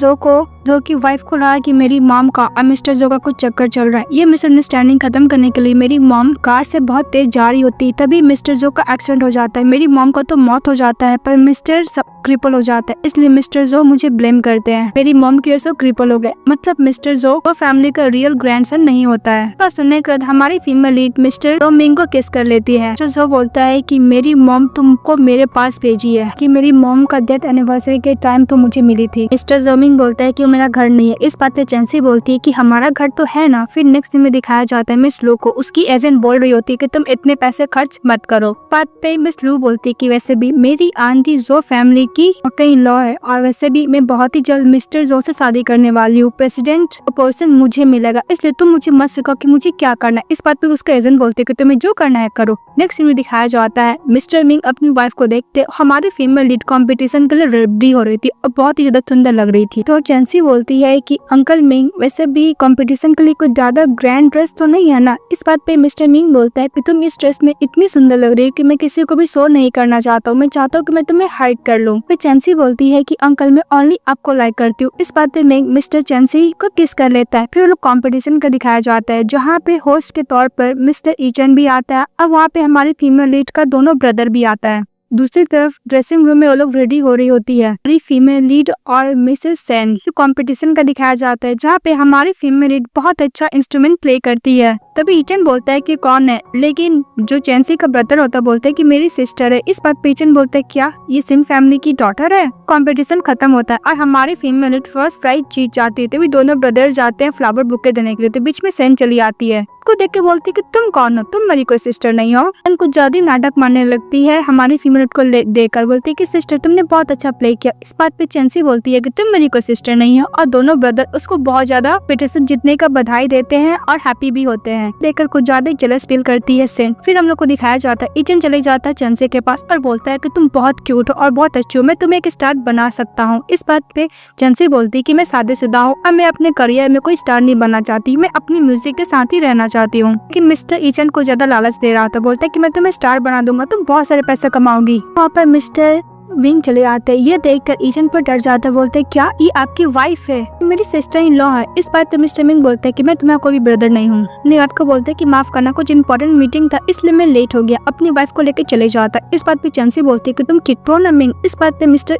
Speaker 1: जो की वाइफ को लगा कि मेरी मॉम का और मिस्टर जो का कुछ चक्कर चल रहा है। ये मिसअंडरस्टैंडिंग खत्म करने के लिए मेरी मॉम कार से बहुत तेज जा रही होती, तभी मिस्टर जो का एक्सीडेंट हो जाता है। मेरी मॉम का तो मौत हो जाता है, पर मिस्टर क्रिपल हो जाता है, इसलिए मिस्टर जो मुझे ब्लेम करते हैं। मेरी मॉम की वजह से क्रिपल हो गए, मतलब मिस्टर जो वो फैमिली का रियल ग्रैंडसन नहीं होता है। बस सुनने के बाद हमारी फीमेल लीड मिस्टर जो मिंग को किस कर लेती है। जो बोलता है कि मेरी मॉम तुमको मेरे पास भेजी है, कि मेरी मॉम का डेथ एनिवर्सरी के टाइम तो मुझे मिली थी। मिस्टर जोमिंग बोलता है कि वो मेरा घर नहीं है। इस बात पे चेंसी बोलती है कि हमारा घर तो है ना। फिर नेक्स्ट में दिखाया जाता है मिस लू को उसकी एजेंट बोल रही होती है कि तुम इतने पैसे खर्च मत करो। बात पे मिस लू बोलती है कि वैसे भी मेरी आंटी जो फैमिली की कई लॉ है, और वैसे भी मैं बहुत ही जल्द मिस्टर जो से शादी करने वाली हूँ, प्रेसिडेंट पर्सन मुझे मिलेगा, इसलिए तुम मुझे मत सिखाओ कि मुझे क्या करना है। इस बात पे उसका एजेंट बोलते कि तुम्हें जो करना है करो। नेक्स्ट में दिखाया जाता है मिस्टर मिंग अपनी वाइफ को देखते हमारी फीमेल लीड कंपटीशन के लिए रेडी हो रही थी और बहुत ही ज्यादा सुंदर लग रही थी। तो चेंसी बोलती है कि अंकल मिंग वैसे भी कंपटीशन के लिए कोई ज्यादा ग्रैंड ड्रेस तो नहीं है ना। इस बात पे मिस्टर मिंग बोलता है कि तुम इस ड्रेस में इतनी सुंदर लग रही है कि मैं किसी को भी शो नहीं करना चाहता हूँ, मैं चाहता हूँ कि मैं तुम्हें हाइड कर लूँ। फिर चेंसी बोलती है कि अंकल मैं ओनली आपको लाइक करती हूँ। इस बात पे मिंग मिस्टर चेंसी को किस कर लेता है। फिर लोग कंपटीशन का दिखाया जाता है, जहाँ पे होस्ट के तौर पर मिस्टर ईचन भी आता है और वहाँ पे हमारी फीमेल लीड का दोनों ब्रदर भी आता है। दूसरी तरफ ड्रेसिंग रूम में वो लोग रेडी हो रही होती है। हमारी फीमेल लीड और मिसेस सेन कंपटीशन का दिखाया जाता है, जहाँ पे हमारी फीमेल लीड बहुत अच्छा इंस्ट्रूमेंट प्ले करती है। तभी ईचन बोलता है कि कौन है, लेकिन जो चैंसी का ब्रदर होता है बोलता है कि मेरी सिस्टर है। इस बात पे ईचन बोलता है क्या ये सिन फैमिली की डॉटर है। कंपटीशन खत्म होता है और हमारी फीमेल लीड फर्स्ट प्राइज जीत जाती है। तभी दोनों ब्रदर जाते हैं फ्लावर बुके देने के लिए, तो बीच में सेन चली आती है। को देख के बोलती है कि तुम कौन हो, तुम मेरी कोई सिस्टर नहीं हो। कुछ ज्यादा नाटक मारने लगती है हमारी फीमेल को देखकर, बोलती है कि सिस्टर तुमने बहुत अच्छा प्ले किया। इस बात पे चैंसी बोलती है कि तुम मेरी कोई सिस्टर नहीं हो, और दोनों ब्रदर उसको बहुत ज्यादा पिटिशन जीतने का बधाई देते हैं और हैप्पी भी होते हैं। देखकर कुछ ज्यादा जेलस फील करती है सेन। फिर हम लोग को दिखाया जाता है ईचन चले जाता है चैंसी के पास और बोलता है कि तुम बहुत क्यूट हो और बहुत अच्छी हो, मैं तुम्हें एक स्टार बना सकता हूँ। इस बात पे चैंसी बोलती है कि मैं शादीशुदा हूँ और मैं अपने करियर में कोई स्टार नहीं बनना चाहती, मैं अपनी म्यूजिक के साथ ही रहना चाहती हूँ। कि मिस्टर ईचन को ज्यादा लालच दे रहा था, बोलता है कि मैं तुम्हें स्टार बना दूंगा, तुम बहुत सारे पैसे कमाओगी। वहाँ पर मिस्टर विंग चले आते हैं। ये देखकर ईचन पर डर जाता है, बोलते है क्या ये आपकी वाइफ है, मेरी सिस्टर इन लॉ है। इस बात पे मिस्टर विंग बोलता है कि मैं तुम्हारा कोई ब्रदर नहीं हूँ। अपनी वाइफ को बोलता है कि माफ करना, कुछ इंपॉर्टेंट मीटिंग था इसलिए मैं लेट हो गया। अपनी वाइफ को लेकर चले जाता है। इस बात पे चैंसी बोलती है कि तुम किट हो ना मिंग। इस बात पे मिस्टर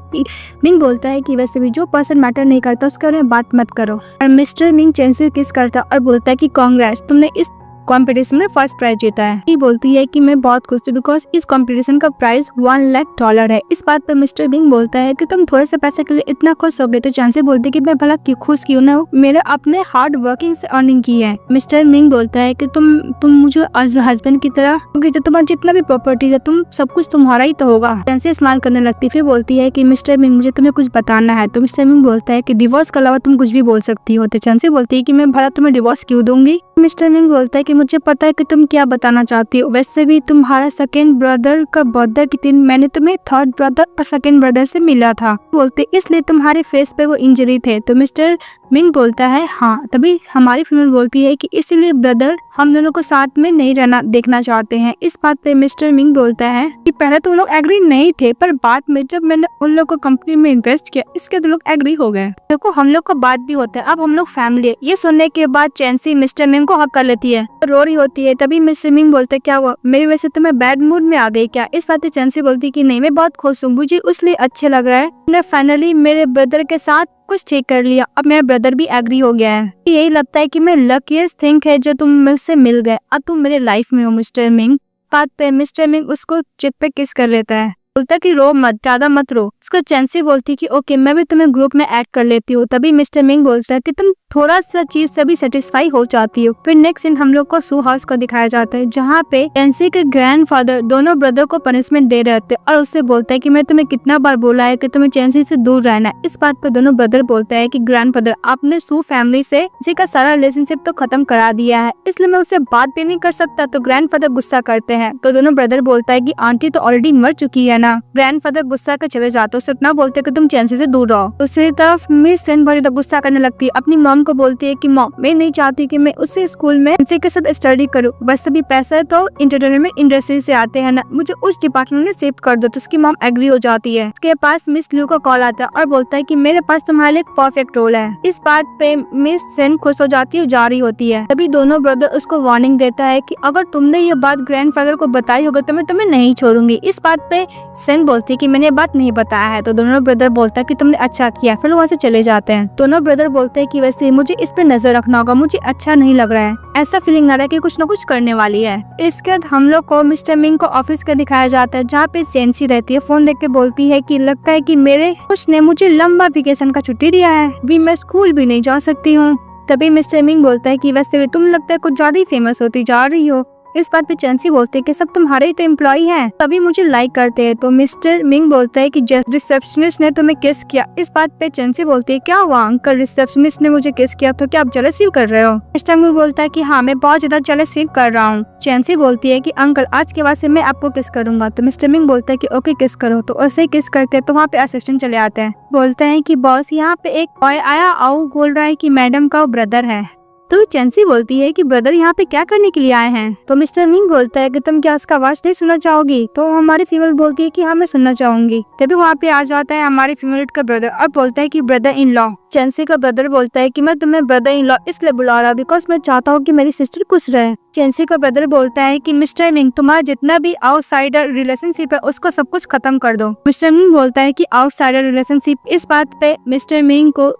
Speaker 1: मिंग बोलता है कि वैसे भी जो पर्सन मैटर नहीं करता उसके बारे में बात मत करो। और मिस्टर मिंग चैंसी को किस करता और बोलता है कि कांग्रेस, तुमने इस कंपटीशन में फर्स्ट प्राइज जीता है। ये बोलती है कि मैं बहुत खुश हूँ बिकॉज इस कंपटीशन का प्राइस $1,00,000 है। इस बात पर मिस्टर बिंग बोलता है कि तुम थोड़े से पैसे के लिए इतना खुश हो गए। तो चांसी बोलती है कि मैं भला खुश क्यों ना हूँ, मेरे अपने हार्ड वर्किंग से अर्निंग की है। मिस्टर बिंग बोलता है कि तुम मुझे एज हस्बैंड की तरह, क्योंकि तुम्हारा जितना भी प्रॉपर्टी है तुम सब कुछ तुम्हारा ही तो होगा। चांसी स्माइल करने लगती है। फिर बोलती है कि मिस्टर बिंग मुझे तुम्हें कुछ बताना है। तो मिस्टर बिंग बोलता है कि डिवोर्स के अलावा तुम कुछ भी बोल सकती हो। तो चांसी बोलती है कि मैं भला तुम्हें डिवोर्स क्यों दूंगी। मिस्टर बिंग बोलता है कि मुझे पता है कि तुम क्या बताना चाहती हो, वैसे भी तुम्हारा सेकेंड ब्रदर का बर्थडे के दिन मैंने तुम्हें थर्ड ब्रदर और सेकेंड ब्रदर से मिला था, बोलते इसलिए तुम्हारे फेस पे वो इंजरी थे। तो मिस्टर मिंग बोलता है हाँ। तभी हमारी फीमेल बोलती है कि इसीलिए ब्रदर हम दोनों को साथ में नहीं रहना देखना चाहते हैं। इस बात पे मिस्टर मिंग बोलता है कि पहले तो वो लोग एग्री नहीं थे, पर बाद में जब मैंने उन लोग को कंपनी में इन्वेस्ट किया इसके तो लोग एग्री हो गए। देखो हम लोग का बात भी होता है, अब हम लोग फैमिली है। ये सुनने के बाद चैंसी मिस्टर मिंग को हक कर लेती है, रो रही होती है। तभी मिस्टर मिंग बोलते क्या हुआ, मेरी वजह से तुम्हें बैड मूड में आ गई क्या। इस बात पे चैंसी बोलती है कि नहीं, मैं बहुत खुश हूँ, मुझे उसलिए अच्छे लग रहा है, मैंने फाइनली मेरे ब्रदर के साथ कुछ ठीक कर लिया, अब मेरा ब्रदर भी एग्री हो गया है। यही लगता है कि मैं लकीस्ट थिंग है जो तुम मुझसे मिल गए, अब तुम मेरे लाइफ में हो मिस्टर मिंग। बात पे मिस्टर मिंग उसको चित पे किस कर लेता है, बोलता कि रो मत, ज्यादा मत रो। उसको चैंसी बोलती कि ओके मैं भी तुम्हें ग्रुप में ऐड कर लेती हूँ। तभी मिस्टर मिंग बोलता है कि तुम थोड़ा सा चीज से भी सेटिस्फाई हो जाती हो। फिर नेक्स्ट सीन हम लोग को सू हाउस को दिखाया जाता है, जहाँ पे चैंसी के ग्रैंडफादर दोनों ब्रदर को पनिशमेंट दे रहे थे और उससे बोलता है कि मैं तुम्हें कितना बार बोला है कि तुम्हें चैंसी से दूर रहना है। इस बात पे दोनों ब्रदर बोलता है कि ग्रैंडफादर आपने सू फैमिली से किसी का सारा रिलेशनशिप तो खत्म करा दिया है, इसलिए मैं उससे बात भी नहीं कर सकता। तो ग्रैंडफादर गुस्सा करते हैं। तो दोनों ब्रदर बोलता है कि आंटी तो ऑलरेडी मर चुकी है ना। ग्रैंडफादर गुस्सा कर चले जाते, उससे इतना बोलते कि तुम चैंसी से दूर रहो। दूसरी तरफ मिस सेन बड़ी गुस्सा करने लगती है, अपनी मॉम को बोलती है कि मॉम मैं नहीं चाहती कि मैं उसी स्कूल में चैंसी के साथ स्टडी करूं, बस सभी पैसा तो एंटरटेनमेंट इंडस्ट्री से आते हैं ना, मुझे उस डिपार्टमेंट में शिफ्ट कर दो। तो उसकी मॉम एग्री हो जाती है। उसके पास मिस ल्यू का कॉल आता है और बोलता है कि मेरे पास तुम्हारे लिए परफेक्ट रोल है। इस बात पे मिस सेन खुश हो जाती है, जा रही होती है। तभी दोनों ब्रदर उसको वार्निंग देता है कि अगर तुमने ये बात ग्रैंडफादर को बताई होगा तो मैं तुम्हें नहीं छोड़ूंगी। इस बात पे सेन बोलती है कि मैंने बात नहीं बताया है। तो दोनों ब्रदर बोलता है कि तुमने अच्छा किया, फिर वहाँ से चले जाते हैं। दोनों ब्रदर बोलते हैं कि वैसे मुझे इस पे नजर रखना होगा, मुझे अच्छा नहीं लग रहा है, ऐसा फीलिंग आ रहा है कि कुछ न कुछ करने वाली है। इसके बाद हम लोग को मिस्टर मिंग को ऑफिस का दिखाया जाता है, जहाँ पे चैंसी रहती है। फोन देख के बोलती है कि लगता है कि मेरे कुछ ने मुझे लंबा वेकेशन का छुट्टी दिया है, भी मैं स्कूल भी नहीं जा सकती हूँ। तभी मिस्टर मिंग बोलता है कि वैसे भी तुम लगता है कुछ ज्यादा ही फेमस होती जा रही हो। इस बात पे चैंसी बोलते हैं कि सब तुम्हारे ही तो एम्प्लॉय हैं, तभी मुझे लाइक करते हैं। तो मिस्टर मिंग बोलता है कि रिसेप्शनिस्ट ने तुम्हें किस किया। इस बात पे चैंसी बोलती है क्या हुआ अंकल, रिसेप्शनिस्ट ने मुझे किस किया तो क्या आप जेलस फील कर रहे हो। मिस्टर मिंग बोलता है कि हाँ मैं बहुत ज्यादा जेलस फील कर रहा हूँ। चैंसी बोलती है कि अंकल आज के बाद से मैं आपको किस करूंगा। तो मिस्टर मिंग बोलता है कि ओके किस करो। तो ऐसे ही किस करते हैं तो वहाँ पे असिस्टेंट चले आते हैं, बोलते हैं कि बॉस यहाँ पे एक बॉय आया और बोल रहा है कि मैडम का ब्रदर है। तो चैंसी बोलती है कि ब्रदर यहाँ पे क्या करने के लिए आए हैं। तो मिस्टर मिंग बोलता है कि तुम क्या उसका आवाज नहीं सुनना चाहोगी। तो हमारी फीमेल बोलती है कि हाँ मैं सुनना चाहूंगी। तभी वहाँ पे आ जाता है हमारी फीमेल का ब्रदर और बोलता है कि ब्रदर इन लॉ चेंसी का ब्रदर बोलता है कि मैं तुम्हें ब्रदर इन लॉ इसलिए बुला रहा बिकॉज मैं चाहता हूँ कि मेरी सिस्टर खुश रहे। चेंसी का ब्रदर बोलता है कि मिस्टर मिंग तुम्हारा जितना भी आउटसाइडर रिलेशनशिप है उसको सब कुछ खत्म कर दो। मिस्टर मिंग बोलता है कि आउटसाइडर रिलेशनशिप, इस बात पे मिस्टर मिंग को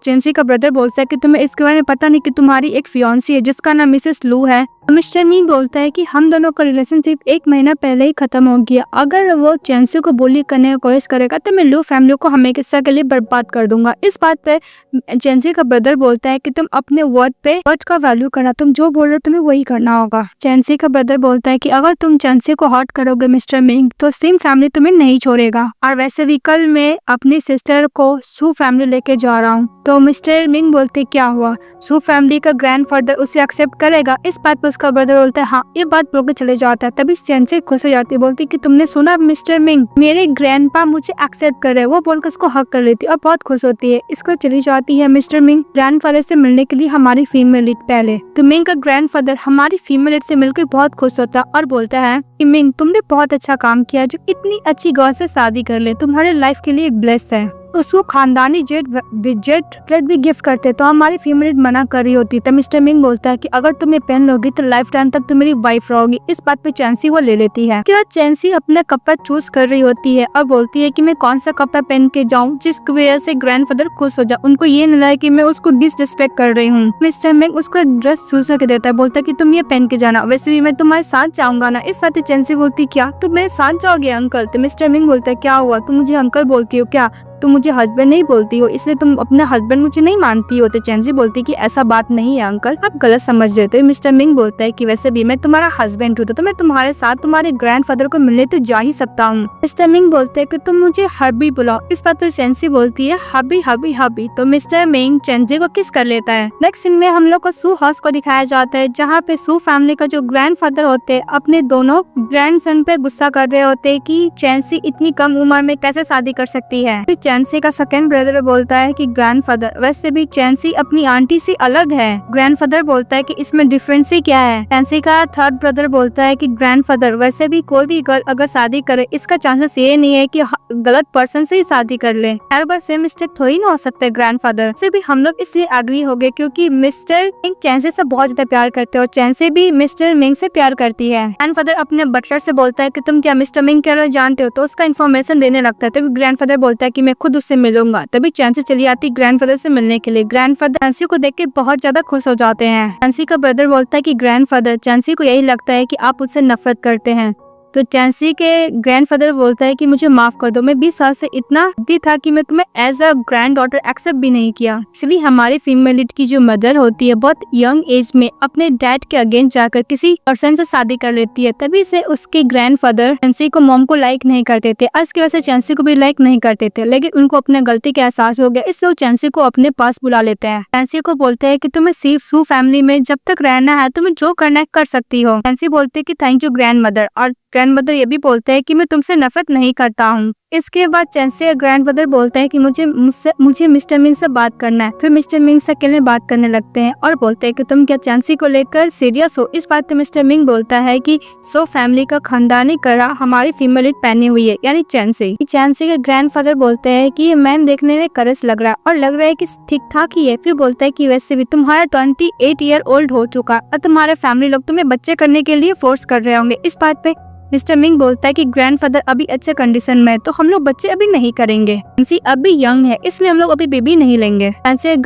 Speaker 1: चेंसी का ब्रदर बोलता है कि तुम्हें इसके बारे में पता नहीं कि तुम्हारी एक फियांसी है जिसका नाम मिसेस लू है। मिस्टर मिंग बोलता है कि हम दोनों का रिलेशनशिप 1 महीना पहले ही खत्म हो गया, अगर वो चेंसी को बुली करने की कोशिश करेगा तो मैं लू फैमिली को हमेशा के लिए बर्बाद कर दूंगा। इस बात पे चेंसी का ब्रदर बोलता है कि तुम अपने वर्ड का वैल्यू करना, तुम जो बोल रहे हो तुम्हें वही करना होगा। चेंसी का ब्रदर बोलता है कि अगर तुम चेंसी को हर्ट करोगे मिस्टर मिंग तो सिम फैमिली तुम्हें नहीं छोड़ेगा, और वैसे भी कल मैं अपनी सिस्टर को सू फैमिली लेके जा रहा हूँ। तो मिस्टर मिंग बोलते क्या हुआ, सू फैमिली का ग्रैंडफादर उसे एक्सेप्ट करेगा? इस बात पर उसका ब्रदर बोलता है हाँ, ये बात बोल के चले जाता है। तभी चेंसी खुश हो जाती है, बोलती कि तुमने सुना मिस्टर मिंग, मेरे ग्रैंडपा मुझे एक्सेप्ट कर रहे हैं। वो बोलकर उसको हक कर लेती है और बहुत खुश होती है। इसको चली जाती है मिस्टर मिंग ग्रैंडफादर से मिलने के लिए हमारी फीमेल लीड पहले। तो मिंग का ग्रैंडफादर हमारी फीमेल लीड से मिलकर बहुत खुश होता है और बोलता है कि मिंग तुमने बहुत अच्छा काम किया जो इतनी अच्छी गर्ल से शादी कर ले, तुम्हारे लाइफ के लिए एक ब्लेस है। उसको खानदानी जेट फ्लैट भी गिफ्ट करते तो हमारी फीमेल मना कर रही होती। तो मिस्टर मिंग बोलता है कि अगर तुम ये पहन लोगी तो लाइफ टाइम तक तुम मेरी वाइफ रहोगी। इस बात पे चेंसी वो ले लेती है। क्या चेंसी अपना कपड़ा चूज कर रही होती है और बोलती है कि मैं कौन सा कपड़ा पहन के जाऊं जिसकी वजह से ग्रैंडफादर खुश हो जाए, उनको ये नहीं लगे कि मैं उसको डिसरिस्पेक्ट कर रही हूँ। मिस्टर मिंग उसको ड्रेस चूज करके देता है, बोलता है कि तुम ये पहन के जाना, वैसे भी मैं तुम्हारे साथ जाऊंगा ना। इस बात चेंसी बोलती क्या तुम मेरे साथ जाओगे अंकल? तो मिस्टर मिंग बोलता है क्या हुआ, तुम मुझे अंकल बोलती हो क्या, तुम मुझे हस्बैंड नहीं बोलती हो, इसलिए तुम अपने हस्बैंड मुझे नहीं मानती हो? तो चेंसी बोलती कि ऐसा बात नहीं है अंकल, आप गलत समझ रहे थे। मिस्टर मिंग बोलता है कि वैसे भी मैं तुम्हारा हस्बैंड हूँ तो मैं तुम्हारे साथ तुम्हारे ग्रैंडफादर को मिलने तो जा ही सकता हूँ। मिस्टर मिंग बोलते हैं कि तुम मुझे हबी बुलाओ। इस बात पर चेंसी बोलती है हबी हबी हबी। तो मिस्टर मिंग चेंसी को किस कर लेता है। नेक्स्ट सीन में हम लोग को सू हाउस को दिखाया जाता है जहाँ पे सू फैमिली का जो ग्रैंडफादर होते हैं अपने दोनों ग्रैंडसन पे गुस्सा कर रहे होते हैं कि चेंसी इतनी कम उम्र में कैसे शादी कर सकती है। फिर चेंसी का सेकंड ब्रदर बोलता है कि ग्रैंडफादर वैसे भी चेंसी अपनी आंटी से अलग है। ग्रैंडफादर बोलता है कि इसमें डिफरेंस ही क्या है। चेंसी का थर्ड ब्रदर बोलता है कि ग्रैंडफादर वैसे भी कोई भी गर्ल अगर शादी करे इसका चांसेस ये नहीं है कि गलत पर्सन से ही शादी कर ले, हर बार सेम मिस्टेक थोड़ी ना हो सकता है ग्रैंडफादर से भी। हम लोग इसलिए एग्री हो गए क्योंकि मिस्टर मिंग चेंसी से बहुत ज्यादा प्यार करते हैं और चेंसी भी मिस्टर मिंग से प्यार करती है। ग्रैंडफादर अपने बटलर से बोलता है कि तुम क्या मिस्टर मिंग के जानते हो, तो उसका इन्फॉर्मेशन देने लगता है। तभी ग्रैंडफादर बोलता है कि मैं खुद उससे मिलूंगा। तभी चेंसी चली आती ग्रैंडफादर से मिलने के लिए। ग्रैंडफादर चेंसी को देख के बहुत ज्यादा खुश हो जाते हैं। चेंसी का ब्रदर बोलता है कि ग्रैंडफादर चेंसी को यही लगता है कि आप उससे नफरत करते हैं। तो चेंसी के ग्रैंडफादर बोलता है कि मुझे माफ कर दो, मैं 20 साल से इतना जिद्दी था कि मैं तुम्हें as a granddaughter accept भी नहीं किया। इसलिए हमारी फीमेल लीड की जो मदर होती है बहुत यंग एज में अपने डैड के अगेंस्ट जाकर किसी पर्सन से शादी कर लेती है। तभी से उसके ग्रैंडफादर चेंसी को मॉम को लाइक नहीं करते थे, इसकी वजह से चेंसी को भी लाइक नहीं करते थे, लेकिन उनको अपने गलती का एहसास हो गया, इसलिए वो चेंसी को अपने पास बुला लेते हैं। चेंसी को बोलते हैं कि तुम्हें सिर्फ सू फैमिली में जब तक रहना है तुम्हें जो करना है कर सकती हो। चेंसी बोलते है कि थैंक यू ग्रैंड मदर, और ग्रैंड मदर ये भी बोलते हैं कि मैं तुमसे नफरत नहीं करता हूँ। इसके बाद चेंसी का ग्रैंड मदर बोलता है कि मुझे मिस्टर मिंग से बात करना है। फिर मिस्टर मिंग से अकेले बात करने लगते हैं और बोलते हैं कि तुम क्या चेंसी को लेकर सीरियस हो। इस बात पे मिस्टर मिंग बोलता है कि सो फैमिली का खानदानी करा हमारी फीमेल लीड पहनी हुई है, यानी चेंसी। चेंसी के ग्रैंडफादर बोलते हैं कि मैम देखने में करस लग रहा है और लग रहा है कि ठीक ठाक ही है। फिर बोलता है कि वैसे भी तुम्हारा 28 ईयर ओल्ड हो चुका और तुम्हारे फैमिली लोग तुम्हें बच्चे करने के लिए फोर्स कर रहे होंगे। इस बात पे मिस्टर मिंग बोलता है कि ग्रैंडफादर अभी अच्छे कंडीशन में है तो हम लोग बच्चे अभी नहीं करेंगे, चेंसी अभी यंग है इसलिए हम लोग अभी बेबी नहीं लेंगे। चेंसी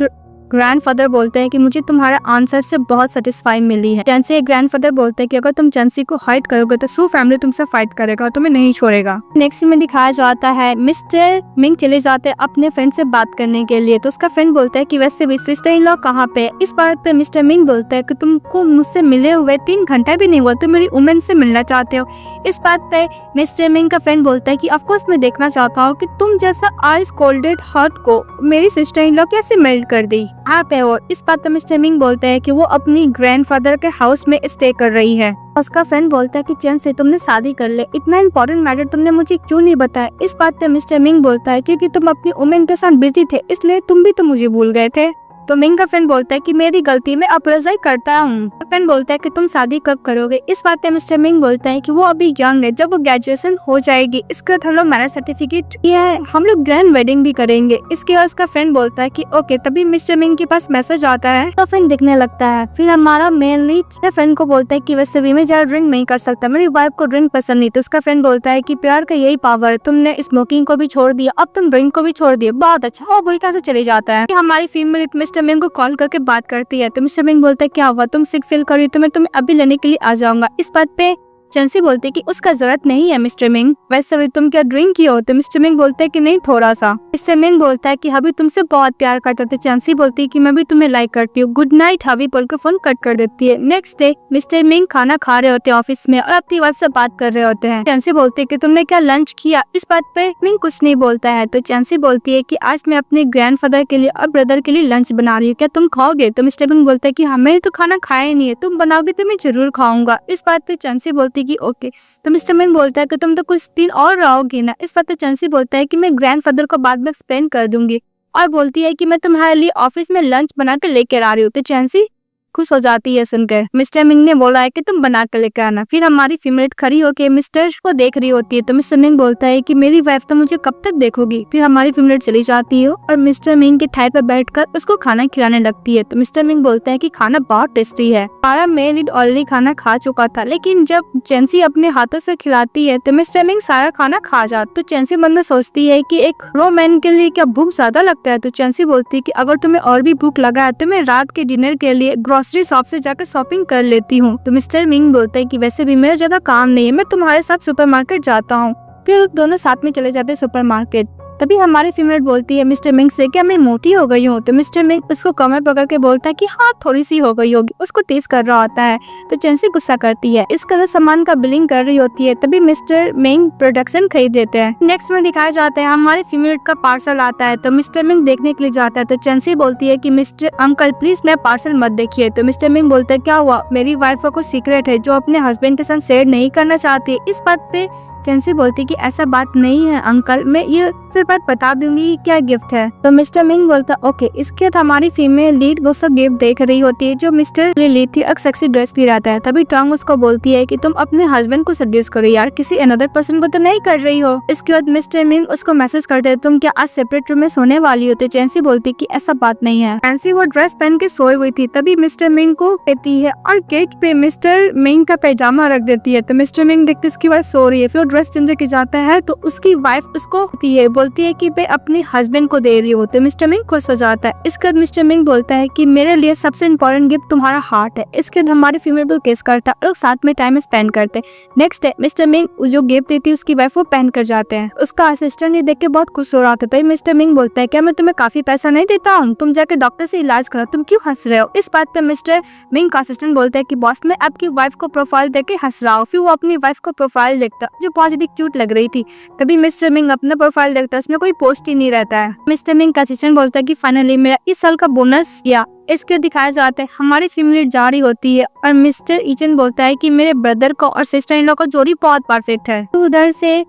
Speaker 1: ग्रैंडफादर बोलते हैं कि मुझे तुम्हारा आंसर से बहुत सेटिस्फाई मिली है। चेंसी ग्रैंडफादर बोलते हैं कि अगर तुम चेंसी को हाइट करोगे तो सू फैमिली तुमसे फाइट करेगा और तुम्हें नहीं छोड़ेगा। नेक्स्ट में दिखाया जाता है मिस्टर मिंग चले जाते हैं अपने फ्रेंड से बात करने के लिए। तो उसका फ्रेंड बोलता है कि वैसे भी सिस्टर इन लॉ कहाँ पे। इस बात पे मिस्टर मिंग बोलता है कि तुमको मुझसे मिले हुए 3 घंटा भी नहीं हुआ, तुम मेरी वुमेन से मिलना चाहते हो। इस बात पे मिस्टर मिंग का फ्रेंड बोलता है कि ऑफकोर्स मैं देखना चाहता हूँ कि तुम जैसा आइस कोल्डेड हार्ट को मेरी सिस्टर इन लॉ कैसे मेल्ट कर दी आप है। और इस बात पर मिस्टर मिंग बोलता है कि वो अपनी ग्रैंडफादर के हाउस में स्टे कर रही है। उसका फ्रेंड बोलता है कि चेंसी तुमने शादी कर ले, इतना इंपॉर्टेंट मैटर तुमने मुझे क्यों नहीं बताया। इस बात पे मिस्टर मिंग बोलता है क्योंकि तुम अपनी वुमेन के साथ बिजी थे इसलिए तुम भी तो मुझे भूल गए थे। तो मिंग का फ्रेंड बोलता है कि मेरी गलती, मैं अप्रोजाइज करता हूँ। फ्रेंड बोलता है कि तुम शादी कब करोगे। इस बात पे मिस्टर मिंग बोलता है कि वो अभी यंग है, जब वो ग्रेजुएशन हो जाएगी इसके बाद हम लोग मैरिज सर्टिफिकेट किया है, हम लोग ग्रैंड वेडिंग भी करेंगे। इसके बाद उसका फ्रेंड बोलता है कि ओके। तभी मिस्टर मिंग के पास मैसेज आता है तो फ्रेंड दिखने लगता है। फिर हमारा मेन लीड फ्रेंड को बोलता है कि वैसे भी मैं ज्यादा ड्रिंक नहीं कर सकता, मेरी वाइफ को ड्रिंक पसंद नहीं। तो उसका फ्रेंड बोलता है कि प्यार का यही पावर है, तुमने स्मोकिंग को भी छोड़ दिया, अब तुम ड्रिंक को भी छोड़ दिया, बहुत अच्छा। और बोल के चले जाता है। हमारी फीमेल मिस्टर मिंग को कॉल करके बात करती है तो मिस्टर मिंग बोलता है क्या हुआ, तुम सिक फील कर रही हो तो मैं तुम्हें अभी लेने के लिए आ जाऊंगा। इस बात पे चेंसी बोलती है कि उसका जरूरत नहीं है मिस्टर मिंग, वैसे भी तुम क्या ड्रिंक किए हो। तो मिस्टर मिंग बोलते है कि नहीं थोड़ा सा। मिस्टर मिंग बोलता है कि हबी तुमसे बहुत प्यार करता था। चेंसी बोलती है कि मैं भी तुम्हें लाइक करती हूँ, गुड नाइट हबी बोल के फोन कट कर देती है। नेक्स्ट डे मिस्टर मिंग खाना खा रहे होते हैं ऑफिस में और अपनी वाइफ से बात कर रहे होते हैं। चेंसी बोलती है कि तुमने क्या लंच किया। इस बात पे मिंग कुछ नहीं बोलता है। तो चेंसी बोलती है कि आज मैं अपने ग्रैंडफादर के लिए और ब्रदर के लिए लंच बना रही हूँ, क्या तुम खाओगे। तो मिस्टर मिंग बोलता है कि हमें तो खाना खाया नहीं है, तुम बनाओगे तो मैं जरूर खाऊंगा। इस बात पे चेंसी बोलती है कि ओके। तो मिस्टर मिंग बोलता है कि तुम तो कुछ दिन और रहोगे ना। इस बात पे चेंसी बोलता है कि मैं ग्रैंडफादर को बाद में एक्सप्लेन कर दूंगी और बोलती है कि मैं तुम्हारे लिए ऑफिस में लंच बना के लेकर आ रही हूँ। तो चेंसी खुश हो जाती है सुनकर। मिस्टर मिंग ने बोला है कि तुम बना कर लेकर आना। फिर हमारी फीमेल खड़ी होकर मिस्टर को देख रही होती है तो मिस्टर मिंग बोलता है कि मेरी वाइफ तो मुझे कब तक देखोगी। फिर हमारी फीमेल चली जाती है और मिस्टर मिंग के थाई पर बैठकर उसको खाना खिलाने लगती है। तो मिस्टर मिंग बोलता है कि खाना बहुत टेस्टी है। हमारा मेल लीड ऑलरेडी खाना खा चुका था, लेकिन जब चेंसी अपने हाथों से खिलाती है तो मिस्टर मिंग सारा खाना खा जाता। तो चेंसी मन में सोचती है कि एक रोमैन के लिए क्या भूख ज्यादा लगता है। तो चेंसी बोलती है कि अगर तुम्हें और भी भूख लगा है तो मैं रात के डिनर के लिए ग्रोसरी शॉप से जाकर शॉपिंग कर लेती हूँ। तो मिस्टर मिंग बोलता है कि वैसे भी मेरा ज्यादा काम नहीं है, मैं तुम्हारे साथ सुपरमार्केट जाता हूँ। फिर दोनों साथ में चले जाते हैं सुपरमार्केट। तभी हमारी फीमेल बोलती है मिस्टर मिंग से क्या मैं मोटी हो गई हूँ। तो मिस्टर मिंग उसको कमर पकड़ के बोलता है कि हाँ थोड़ी सी हो गई होगी, उसको टीज कर रहा होता है। तो चेंसी गुस्सा करती है, इस कलर सामान का बिलिंग कर रही होती है। तभी मिस्टर मिंग प्रोडक्शन खरीद देते हैं। नेक्स्ट में दिखाया जाता है हमारी फीमेल का पार्सल आता है तो मिस्टर मिंग देखने के लिए जाता है। तो चेंसी बोलती है कि मिस्टर अंकल प्लीज मेरा पार्सल मत देखिए। तो मिस्टर मिंग बोलता है क्या हुआ, मेरी वाइफ को सीक्रेट है जो अपने हस्बैंड के साथ शेयर नहीं करना चाहती। इस बात पे चेंसी बोलती है कि ऐसा बात नहीं है अंकल, मैं ये सिर्फ बात बता दूंगी क्या गिफ्ट है। तो मिस्टर मिंग बोलता ओके। इसके बाद हमारी फीमेल लीड वो सब गिफ्ट देख रही होती है जो मिस्टर ली थी, एक सेक्सी ड्रेस भी रहता है। तभी टोंग उसको बोलती है कि तुम अपने हस्बैंड को सेड्यूस करो यार, किसी अनदर पर्सन को तो नहीं कर रही हो। इसके बाद मिस्टर मिंग उसको मैसेज करते हैं तुम क्या आज सेपरेट रूम में सोने वाली हो। तो चेंसी बोलती है कि ऐसा बात नहीं है। चेंसी वो ड्रेस पहन के सोई हुई थी। तभी मिस्टर मिंग को कहती है और केक पे मिस्टर मिंग का पैजामा रख देती है। तो मिस्टर मिंग देखते उसकी वाइफ सो रही है। फिर ड्रेस चेंज की जाता है तो उसकी वाइफ उसको बोलती है कि मैं अपने हस्बैंड को दे रही हूँ। तो मिस्टर मिंग खुश हो जाता है। इसके बाद मिस्टर मिंग बोलता है कि मेरे लिए सबसे इम्पोर्टेंट गिफ्ट तुम्हारा हार्ट है। इसके बाद हमारी फीमेल को किस करता है और साथ में टाइम स्पेंड करते हैं। नेक्स्ट डे मिस्टर मिंग जो गिफ्ट देती है उसकी वाइफ वो पहन कर जाते हैं। उसका असिस्टेंट ये देख के बहुत खुश हो रहा था। तो मिस्टर मिंग बोलता है क्या मैं तुम्हें काफी पैसा नहीं देता हूँ, तुम जाके डॉक्टर से इलाज करो, तुम क्यों हंस रहे हो। इस बात पे मिस्टर मिंग का असिस्टेंट बोलता है कि बॉस मैं आपकी वाइफ को प्रोफाइल देख के हंस रहा हूँ। फिर वो अपनी वाइफ को प्रोफाइल देखता जो बहुत ज्यादा क्यूट लग रही थी। तभी मिस्टर मिंग अपना प्रोफाइल देखता है, उसमें कोई पोस्ट ही नहीं रहता है। मिस्टर मिंग का असिस्टेंट बोलता है कि फाइनली मेरा इस साल का बोनस या इसके दिखाया जाता है हमारी फीमेल जा रही होती है और मिस्टर ईचन बोलता है कि मेरे ब्रदर को और सिस्टर इन लॉ का जोड़ी बहुत परफेक्ट है। तो उधर से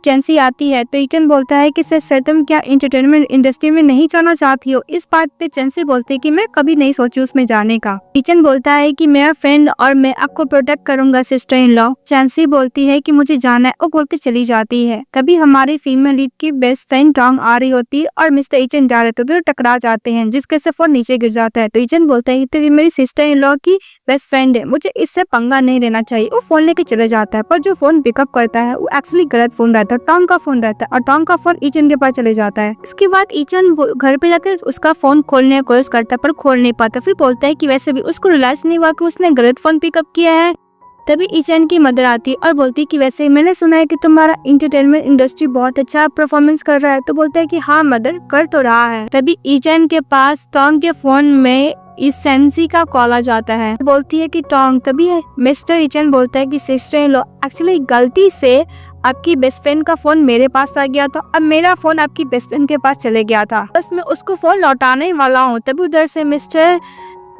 Speaker 1: चेंसी आती है तो ईचन बोलता है कि सर तुम क्या एंटरटेनमेंट इंडस्ट्री में नहीं जाना चाहती हो। इस बात पे चेंसी बोलती है कि मैं कभी नहीं सोची उसमें जाने का। ईचन बोलता है कि मेरा फ्रेंड और मैं आपको प्रोटेक्ट करूंगा सिस्टर इन लॉ। चेंसी बोलती है कि मुझे जाना है और बोल के चली जाती है। तभी हमारी फीमेल लीड की बेस्ट फ्रेंड टोंग आ रही होती है और मिस्टर ईचन जा रहे थे तो टकरा जाते हैं जिसके से फोन नीचे गिर जाता है। तो ईचन बोलता है कि मेरी सिस्टर इन लॉ की बेस्ट फ्रेंड है, मुझे इससे पंगा नहीं लेना चाहिए। वो फोन लेके चले जाता है पर जो फोन पिकअप करता है वो एक्चुअली गलत फोन रहता है, टोंग का फोन रहता है और टोंग का फोन ईचन के पास चले जाता है। इसके बाद ईचन घर पे जाकर उसका फोन खोलने की कोशिश करता है पर खोल नहीं पाता। फिर बोलता है कि वैसे भी उसको रियलाइज नहीं हुआ कि उसने गलत फोन पिकअप किया है। तभी ईचन की मदर आती है और बोलती है कि वैसे मैंने सुना है कि तुम्हारा एंटरटेनमेंट इंडस्ट्री बहुत अच्छा परफॉर्मेंस कर रहा है। तो बोलता है कि हाँ मदर कर तो रहा है। तभी ईचन के पास टोंग के फोन में इस सेंसी का कॉल आ जाता है। बोलती है कि टोंग। तभी मिस्टर ईचन बोलता है कि सिस्टर इन लॉ एक्चुअली गलती से आपकी बेस्ट फ्रेंड का फोन मेरे पास आ गया था, अब मेरा फोन आपकी बेस्ट फ्रेंड के पास चले गया था, बस मैं उसको फोन लौटाने वाला हूँ। तभी उधर से मिस्टर